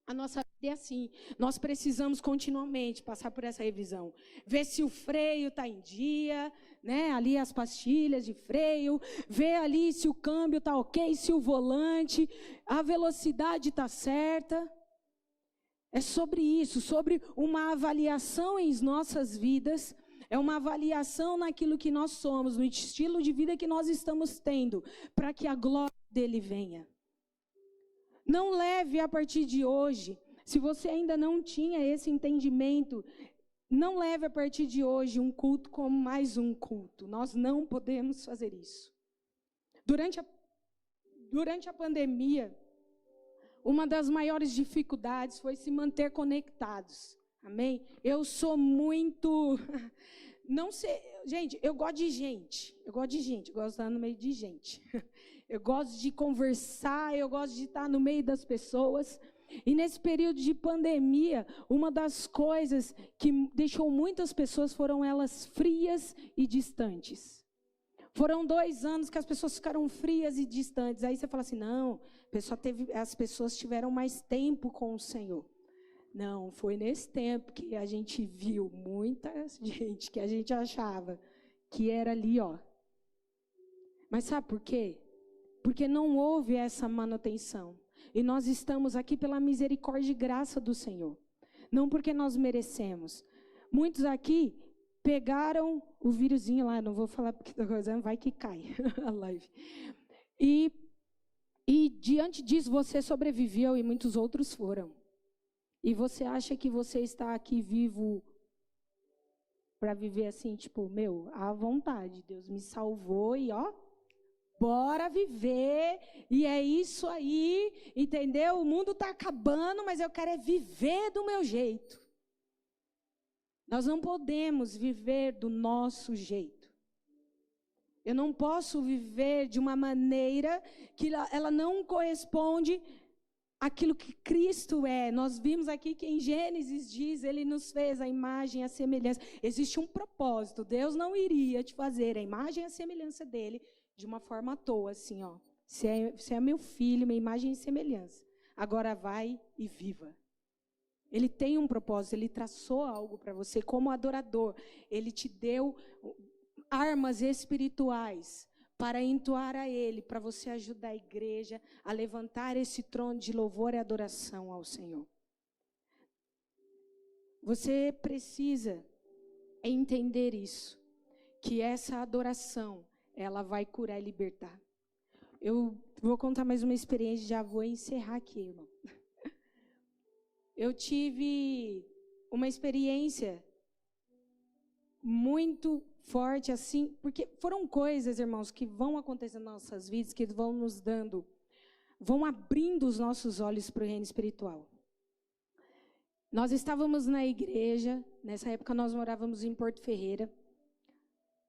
A nossa vida é assim. Nós precisamos continuamente passar por essa revisão. Ver se o freio está em dia, né? Ali as pastilhas de freio. Ver ali se o câmbio está ok, se o volante, a velocidade está certa. É sobre isso, sobre uma avaliação em nossas vidas. É uma avaliação naquilo que nós somos, no estilo de vida que nós estamos tendo, para que a glória dele venha. Não leve a partir de hoje, se você ainda não tinha esse entendimento, não leve a partir de hoje um culto como mais um culto. Nós não podemos fazer isso. Durante a pandemia, uma das maiores dificuldades foi se manter conectados. Amém? Eu sou muito... Não sei... Gente, eu gosto de gente. Eu gosto de estar no meio de gente. Eu gosto de conversar, eu gosto de estar no meio das pessoas. E nesse período de pandemia, uma das coisas que deixou muitas pessoas foram elas frias e distantes. Foram 2 anos que as pessoas ficaram frias e distantes. Aí você fala assim, não, as pessoas tiveram mais tempo com o Senhor. Não, foi nesse tempo que a gente viu muita gente que a gente achava que era ali, ó. Mas sabe por quê? Porque não houve essa manutenção. E nós estamos aqui pela misericórdia e graça do Senhor. Não porque nós merecemos. Muitos aqui pegaram o vírusinho lá, não vou falar porque vai que cai a live. E diante disso você sobreviveu e muitos outros foram. E você acha que você está aqui vivo para viver assim, tipo, à vontade. Deus me salvou e ó, bora viver. E é isso aí, entendeu? O mundo está acabando, mas eu quero viver do meu jeito. Nós não podemos viver do nosso jeito. Eu não posso viver de uma maneira que ela não corresponde aquilo que Cristo é. Nós vimos aqui que em Gênesis diz, ele nos fez a imagem e a semelhança. Existe um propósito. Deus não iria te fazer a imagem e a semelhança dele de uma forma à toa, assim, ó. Você é meu filho, minha imagem e semelhança. Agora vai e viva. Ele tem um propósito, ele traçou algo para você como adorador. Ele te deu armas espirituais para entoar a Ele, para você ajudar a igreja a levantar esse trono de louvor e adoração ao Senhor. Você precisa entender isso, que essa adoração, ela vai curar e libertar. Eu vou contar mais uma experiência, já vou encerrar aqui, irmão. Eu tive uma experiência muito forte, assim, porque foram coisas, irmãos, que vão acontecendo nas nossas vidas, que vão nos dando, vão abrindo os nossos olhos para o reino espiritual. Nós estávamos na igreja, nessa época nós morávamos em Porto Ferreira,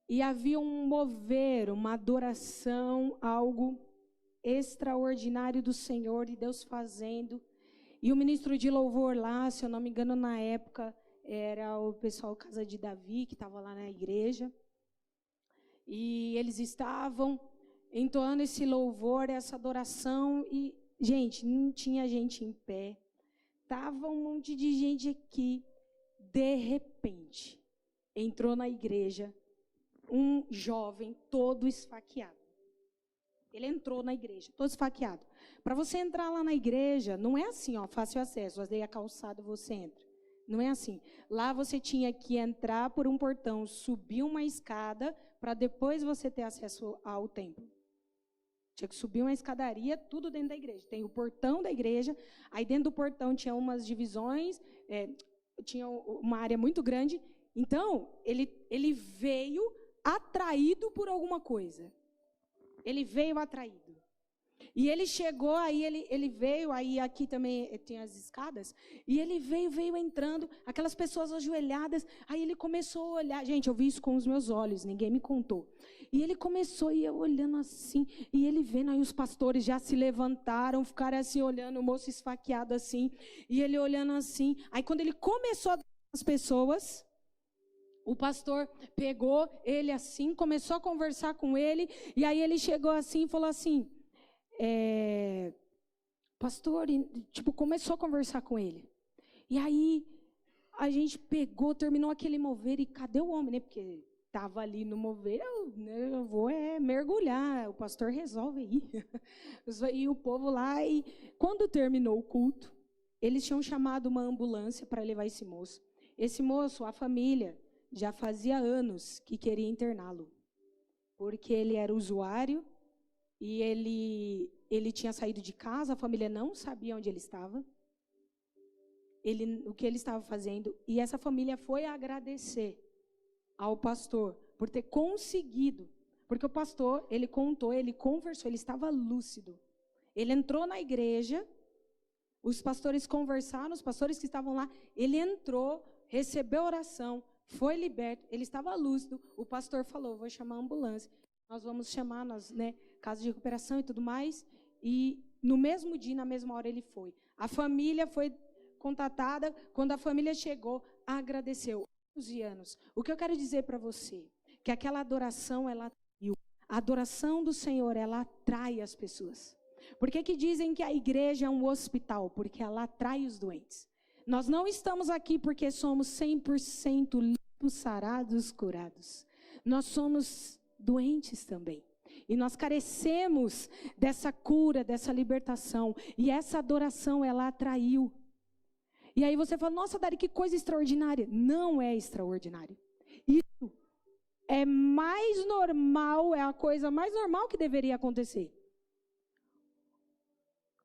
e havia um mover, uma adoração, algo extraordinário do Senhor e Deus fazendo. E o ministro de louvor lá, se eu não me engano, na época, era o pessoal Casa de Davi, que estava lá na igreja. E eles estavam entoando esse louvor, essa adoração. E, gente, não tinha gente em pé. Tava um monte de gente aqui. De repente, entrou na igreja um jovem todo esfaqueado. Ele entrou na igreja, todo esfaqueado. Para você entrar lá na igreja, não é assim, ó, fácil acesso. Dei a calçada, você entra. Não é assim. Lá você tinha que entrar por um portão, subir uma escada para depois você ter acesso ao templo. Tinha que subir uma escadaria, tudo dentro da igreja. Tem o portão da igreja, aí dentro do portão tinha umas divisões, tinha uma área muito grande. Então, ele veio atraído por alguma coisa. Ele veio atraído. E ele chegou, aí ele veio, aí aqui também tem as escadas, e ele veio entrando, aquelas pessoas ajoelhadas, aí ele começou a olhar, gente, eu vi isso com os meus olhos, ninguém me contou. E ele começou a ir olhando assim, e ele vendo, aí os pastores já se levantaram, ficaram assim olhando, o moço esfaqueado assim, e ele olhando assim, aí quando ele começou a dar as pessoas, o pastor pegou ele assim, começou a conversar com ele, e aí ele chegou assim e falou assim, pastor, tipo, começou a conversar com ele. E aí, a gente pegou, terminou aquele mover, e cadê o homem, né? Porque estava ali no mover, eu vou mergulhar, o pastor resolve aí. E o povo lá, e quando terminou o culto, eles tinham chamado uma ambulância para levar esse moço. Esse moço, a família, já fazia anos que queria interná-lo, porque ele era usuário, e ele tinha saído de casa, a família não sabia onde ele estava, o que ele estava fazendo, e essa família foi agradecer ao pastor por ter conseguido, porque o pastor, ele contou, ele conversou, ele estava lúcido. Ele entrou na igreja, os pastores conversaram, os pastores que estavam lá, ele entrou, recebeu oração, foi liberto, ele estava lúcido, o pastor falou, vou chamar a ambulância, nós vamos chamar, casa de recuperação e tudo mais, e no mesmo dia, na mesma hora ele foi. A família foi contatada, quando a família chegou, agradeceu, anos e anos. O que eu quero dizer para você, que aquela adoração, ela atraiu. A adoração do Senhor, ela atrai as pessoas. Por que dizem que a igreja é um hospital? Porque ela atrai os doentes. Nós não estamos aqui porque somos 100% limpos, sarados, curados. Nós somos doentes também. E nós carecemos dessa cura, dessa libertação. E essa adoração, ela atraiu. E aí você fala, nossa, Dari, que coisa extraordinária. Não é extraordinário. Isso é mais normal, é a coisa mais normal que deveria acontecer.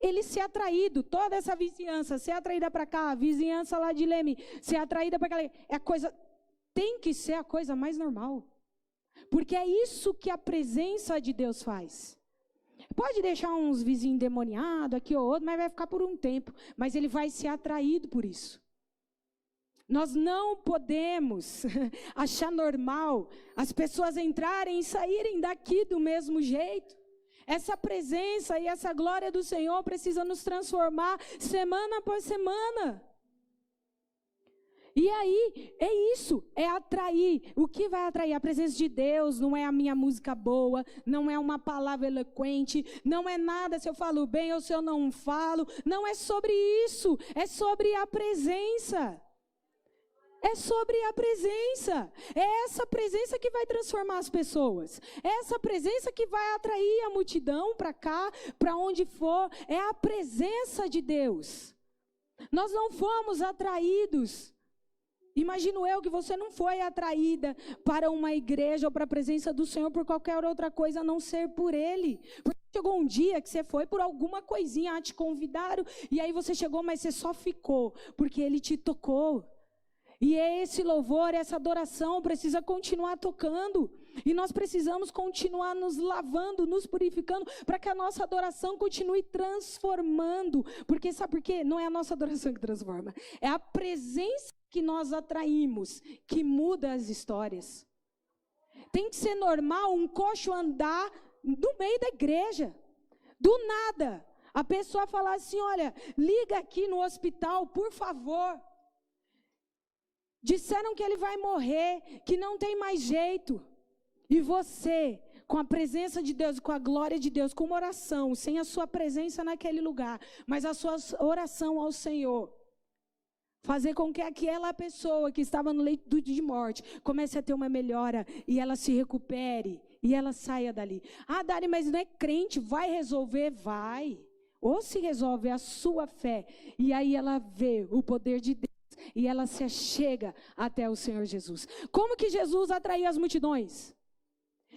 Ele ser atraído, toda essa vizinhança, ser atraída para cá, a vizinhança lá de Leme, ser atraída para cá, tem que ser a coisa mais normal. Porque é isso que a presença de Deus faz. Pode deixar uns vizinhos endemoniados aqui ou outro, mas vai ficar por um tempo. Mas ele vai ser atraído por isso. Nós não podemos achar normal as pessoas entrarem e saírem daqui do mesmo jeito. Essa presença e essa glória do Senhor precisa nos transformar semana após semana. E aí, é isso, é atrair. O que vai atrair? A presença de Deus, não é a minha música boa, não é uma palavra eloquente, não é nada se eu falo bem ou se eu não falo. Não é sobre isso, é sobre a presença. É sobre a presença. É essa presença que vai transformar as pessoas. É essa presença que vai atrair a multidão para cá, para onde for. É a presença de Deus. Nós não fomos atraídos. Imagino eu que você não foi atraída para uma igreja ou para a presença do Senhor por qualquer outra coisa a não ser por Ele. Porque chegou um dia que você foi por alguma coisinha, te convidaram, e aí você chegou, mas você só ficou, porque Ele te tocou. E esse louvor, essa adoração precisa continuar tocando. E nós precisamos continuar nos lavando, nos purificando, para que a nossa adoração continue transformando. Porque sabe por quê? Não é a nossa adoração que transforma. É a presença que nós atraímos, que muda as histórias. Tem que ser normal um coxo andar no meio da igreja. Do nada. A pessoa falar assim, olha, liga aqui no hospital, por favor. Disseram que ele vai morrer, que não tem mais jeito. E você, com a presença de Deus, com a glória de Deus, com uma oração, sem a sua presença naquele lugar, mas a sua oração ao Senhor, fazer com que aquela pessoa que estava no leito de morte comece a ter uma melhora e ela se recupere e ela saia dali. Ah, Dari, mas não é crente, vai resolver? Vai. Ou se resolve a sua fé e aí ela vê o poder de Deus. E ela se achega até o Senhor Jesus. Como que Jesus atraía as multidões?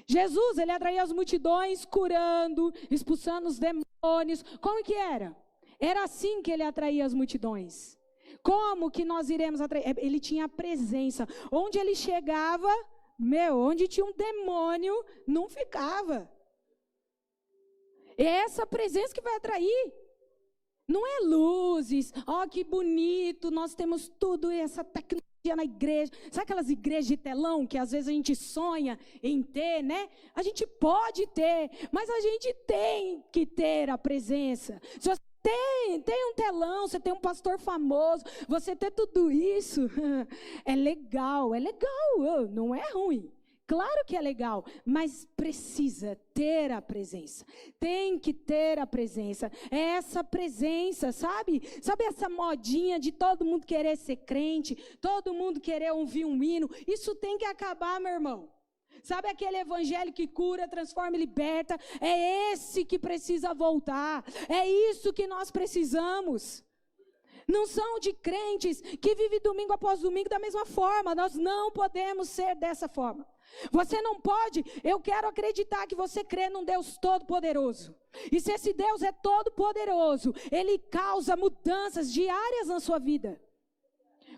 Jesus, ele atraía as multidões curando, expulsando os demônios. Como que era? Era assim que ele atraía as multidões. Como que nós iremos atrair? Ele tinha a presença. Onde ele chegava, onde tinha um demônio, não ficava. É essa presença que vai atrair. Não é luzes, que bonito, nós temos tudo essa tecnologia na igreja. Sabe aquelas igrejas de telão que às vezes a gente sonha em ter, né? A gente pode ter, mas a gente tem que ter a presença. Se você tem um telão, você tem um pastor famoso, você tem tudo isso, é legal, não é ruim. Claro que é legal, mas precisa ter a presença. Tem que ter a presença. É essa presença, sabe? Sabe essa modinha de todo mundo querer ser crente, todo mundo querer ouvir um hino? Isso tem que acabar, meu irmão. Sabe aquele evangelho que cura, transforma e liberta? É esse que precisa voltar. É isso que nós precisamos. Não são de crentes que vivem domingo após domingo da mesma forma. Nós não podemos ser dessa forma. Você não pode, eu quero acreditar que você crê num Deus todo-poderoso. E se esse Deus é todo-poderoso, Ele causa mudanças diárias na sua vida.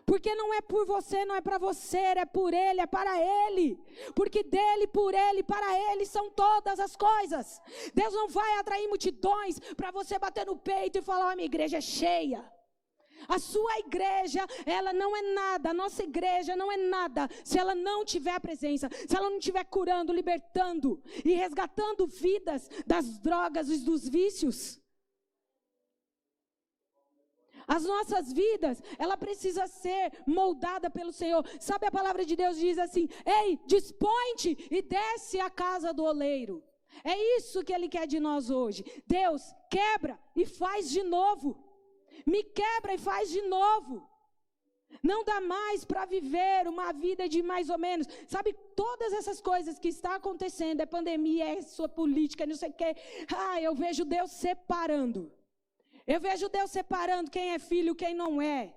Porque não é por você, não é para você, é por Ele, é para Ele. Porque dEle, por Ele, para Ele são todas as coisas. Deus não vai atrair multidões para você bater no peito e falar, minha igreja é cheia. A sua igreja, ela não é nada, a nossa igreja não é nada se ela não tiver a presença, se ela não estiver curando, libertando e resgatando vidas das drogas e dos vícios. As nossas vidas, ela precisa ser moldada pelo Senhor. Sabe, a palavra de Deus diz assim, ei, dispõe-te e desce à casa do oleiro. É isso que Ele quer de nós hoje. Deus, quebra e faz de novo. Me quebra e faz de novo. Não dá mais para viver uma vida de mais ou menos. Sabe, todas essas coisas que estão acontecendo, é pandemia, é sua política, não sei o quê. Eu vejo Deus separando. Eu vejo Deus separando quem é filho e quem não é.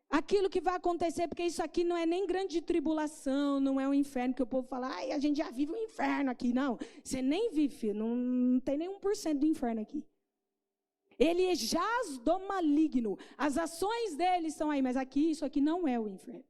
Aquilo que vai acontecer, porque isso aqui não é nem grande tribulação, não é um inferno, que o povo fala, a gente já vive um inferno aqui. Não, você nem vive, filho, não tem nem 1% do inferno aqui. Ele jaz do maligno. As ações dele estão aí, mas aqui, isso aqui não é o inferno.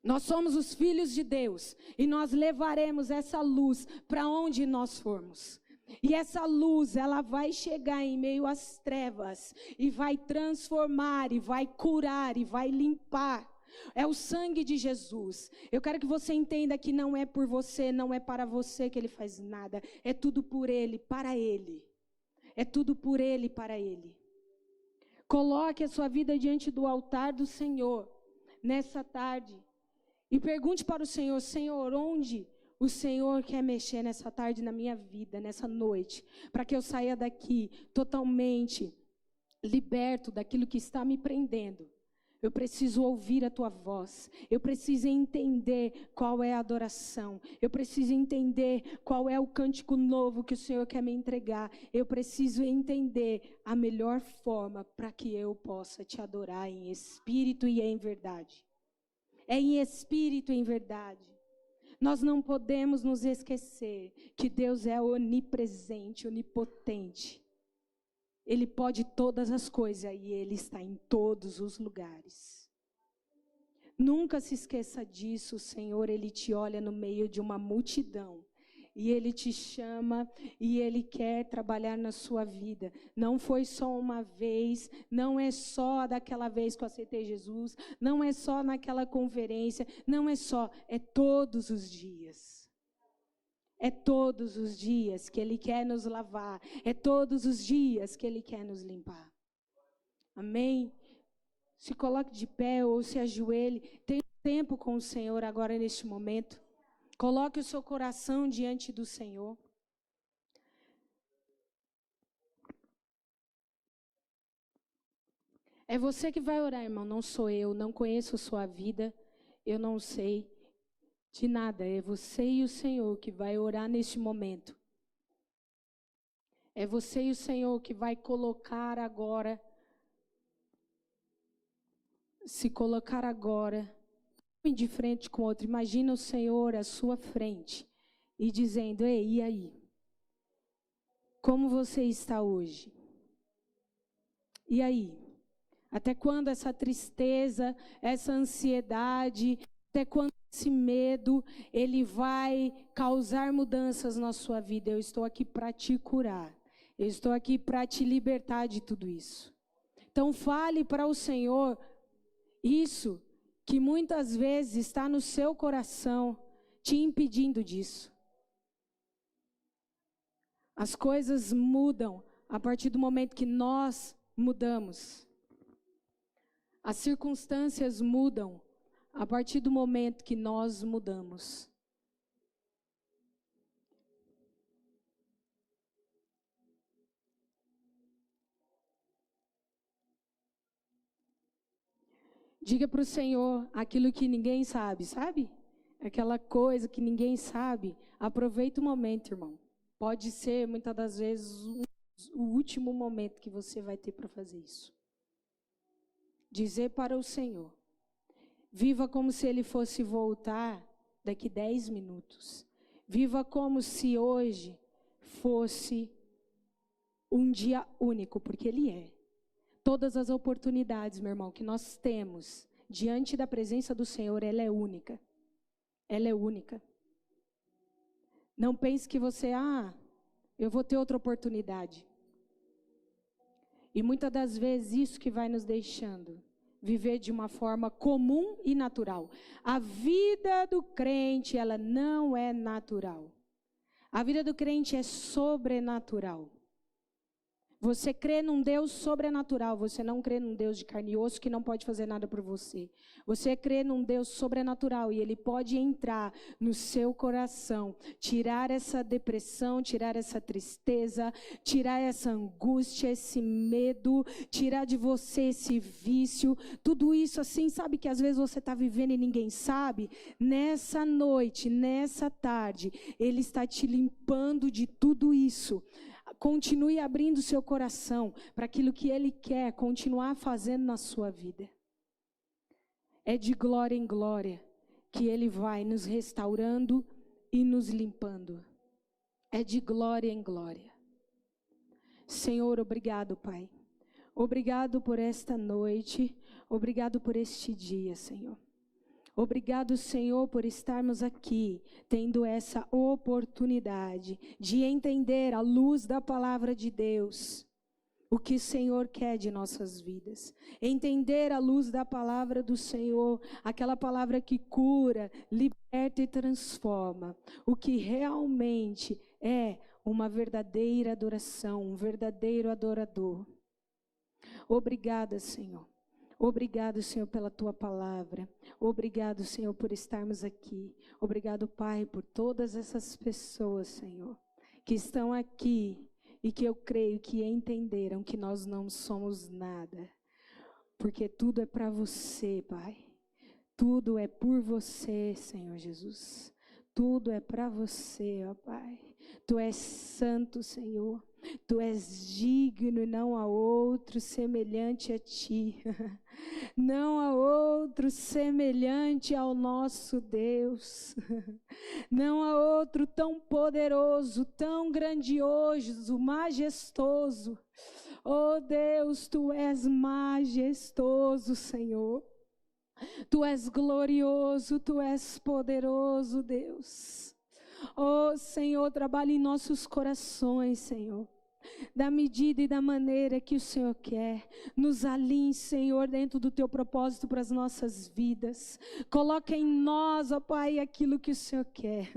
Nós somos os filhos de Deus e nós levaremos essa luz para onde nós formos. E essa luz, ela vai chegar em meio às trevas e vai transformar, e vai curar, e vai limpar. É o sangue de Jesus. Eu quero que você entenda que não é por você, não é para você que Ele faz nada. É tudo por Ele, para Ele. É tudo por Ele e para Ele. Coloque a sua vida diante do altar do Senhor nessa tarde e pergunte para o Senhor, Senhor, onde o Senhor quer mexer nessa tarde na minha vida, nessa noite, para que eu saia daqui totalmente liberto daquilo que está me prendendo. Eu preciso ouvir a tua voz, eu preciso entender qual é a adoração, eu preciso entender qual é o cântico novo que o Senhor quer me entregar, eu preciso entender a melhor forma para que eu possa te adorar em espírito e em verdade. É em espírito e em verdade. Nós não podemos nos esquecer que Deus é onipresente, onipotente. Ele pode todas as coisas e Ele está em todos os lugares. Nunca se esqueça disso, o Senhor, Ele te olha no meio de uma multidão. E Ele te chama e Ele quer trabalhar na sua vida. Não foi só uma vez, não é só daquela vez que eu aceitei Jesus, não é só naquela conferência, não é só, é todos os dias. É todos os dias que Ele quer nos lavar. É todos os dias que Ele quer nos limpar. Amém? Se coloque de pé ou se ajoelhe. Tenha tempo com o Senhor agora neste momento. Coloque o seu coração diante do Senhor. É você que vai orar, irmão. Não sou eu. Não conheço a sua vida. Eu não sei de nada, é você e o Senhor que vai orar neste momento. É você e o Senhor que vai colocar agora, se colocar agora de frente com o outro. Imagina o Senhor à sua frente e dizendo: ei, e aí? Como você está hoje? E aí? Até quando essa tristeza, essa ansiedade, até quando esse medo, ele vai causar mudanças na sua vida? Eu estou aqui para te curar. Eu estou aqui para te libertar de tudo isso. Então fale para o Senhor isso que muitas vezes está no seu coração, te impedindo disso. As coisas mudam a partir do momento que nós mudamos. As circunstâncias mudam a partir do momento que nós mudamos. Diga para o Senhor aquilo que ninguém sabe, sabe? Aquela coisa que ninguém sabe. Aproveita o momento, irmão. Pode ser, muitas das vezes, o último momento que você vai ter para fazer isso. Dizer para o Senhor: viva como se Ele fosse voltar daqui 10 minutos. Viva como se hoje fosse um dia único, porque Ele é. Todas as oportunidades, meu irmão, que nós temos diante da presença do Senhor, ela é única. Ela é única. Não pense que você, eu vou ter outra oportunidade. E muitas das vezes isso que vai nos deixando viver de uma forma comum e natural. A vida do crente, ela não é natural. A vida do crente é sobrenatural. Você crê num Deus sobrenatural, você não crê num Deus de carne e osso que não pode fazer nada por você. Você crê num Deus sobrenatural e Ele pode entrar no seu coração, tirar essa depressão, tirar essa tristeza, tirar essa angústia, esse medo, tirar de você esse vício, tudo isso assim, sabe que às vezes você está vivendo e ninguém sabe? Nessa noite, nessa tarde, Ele está te limpando de tudo isso. Continue abrindo seu coração para aquilo que Ele quer continuar fazendo na sua vida. É de glória em glória que Ele vai nos restaurando e nos limpando. É de glória em glória. Senhor, obrigado, Pai. Obrigado por esta noite. Obrigado por este dia, Senhor. Obrigado, Senhor, por estarmos aqui, tendo essa oportunidade de entender à luz da palavra de Deus o que o Senhor quer de nossas vidas. Entender à luz da palavra do Senhor, aquela palavra que cura, liberta e transforma. O que realmente é uma verdadeira adoração, um verdadeiro adorador. Obrigada, Senhor. Obrigado, Senhor, pela Tua palavra. Obrigado, Senhor, por estarmos aqui. Obrigado, Pai, por todas essas pessoas, Senhor, que estão aqui e que eu creio que entenderam que nós não somos nada. Porque tudo é para você, Pai. Tudo é por você, Senhor Jesus. Tudo é para você, ó Pai. Tu és santo, Senhor. Tu és digno e não há outro semelhante a Ti. Não há outro semelhante ao nosso Deus. Não há outro tão poderoso, tão grandioso, majestoso. Oh Deus, Tu és majestoso, Senhor. Tu és glorioso, Tu és poderoso, Deus. Oh Senhor, trabalhe em nossos corações, Senhor. Da medida e da maneira que o Senhor quer. Nos alinhe, Senhor, dentro do Teu propósito para as nossas vidas. Coloque em nós, ó Pai, aquilo que o Senhor quer.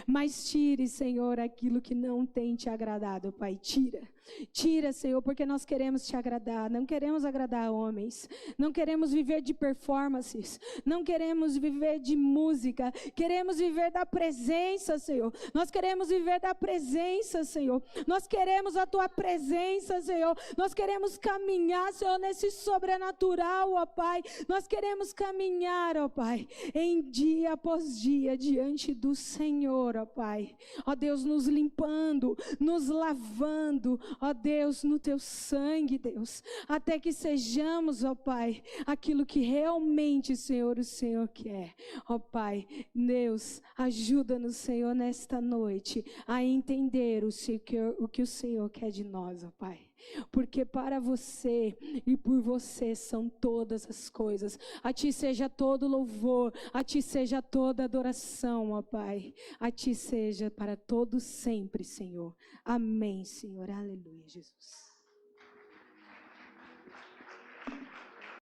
Mas tire, Senhor, aquilo que não tem Te agradado, Pai. Tira. Tira, Senhor, porque nós queremos Te agradar. Não queremos agradar homens. Não queremos viver de performances. Não queremos viver de música. Queremos viver da presença, Senhor. Nós queremos viver da presença, Senhor. Nós queremos a Tua presença, Senhor. Nós queremos caminhar, Senhor, nesse sobrenatural, ó Pai. Nós queremos caminhar, ó Pai, em dia após dia, diante do Senhor, ó Pai. Ó Deus, nos limpando, nos lavando, ó Deus, no teu sangue, Deus, até que sejamos, ó Pai, aquilo que realmente, Senhor, o Senhor quer. Ó Pai, Deus, ajuda-nos, Senhor, nesta noite a entender o que o Senhor quer de nós, ó Pai. Porque para você e por você são todas as coisas. A Ti seja todo louvor, a Ti seja toda adoração, ó Pai. A Ti seja para todo sempre, Senhor. Amém, Senhor. Aleluia, Jesus.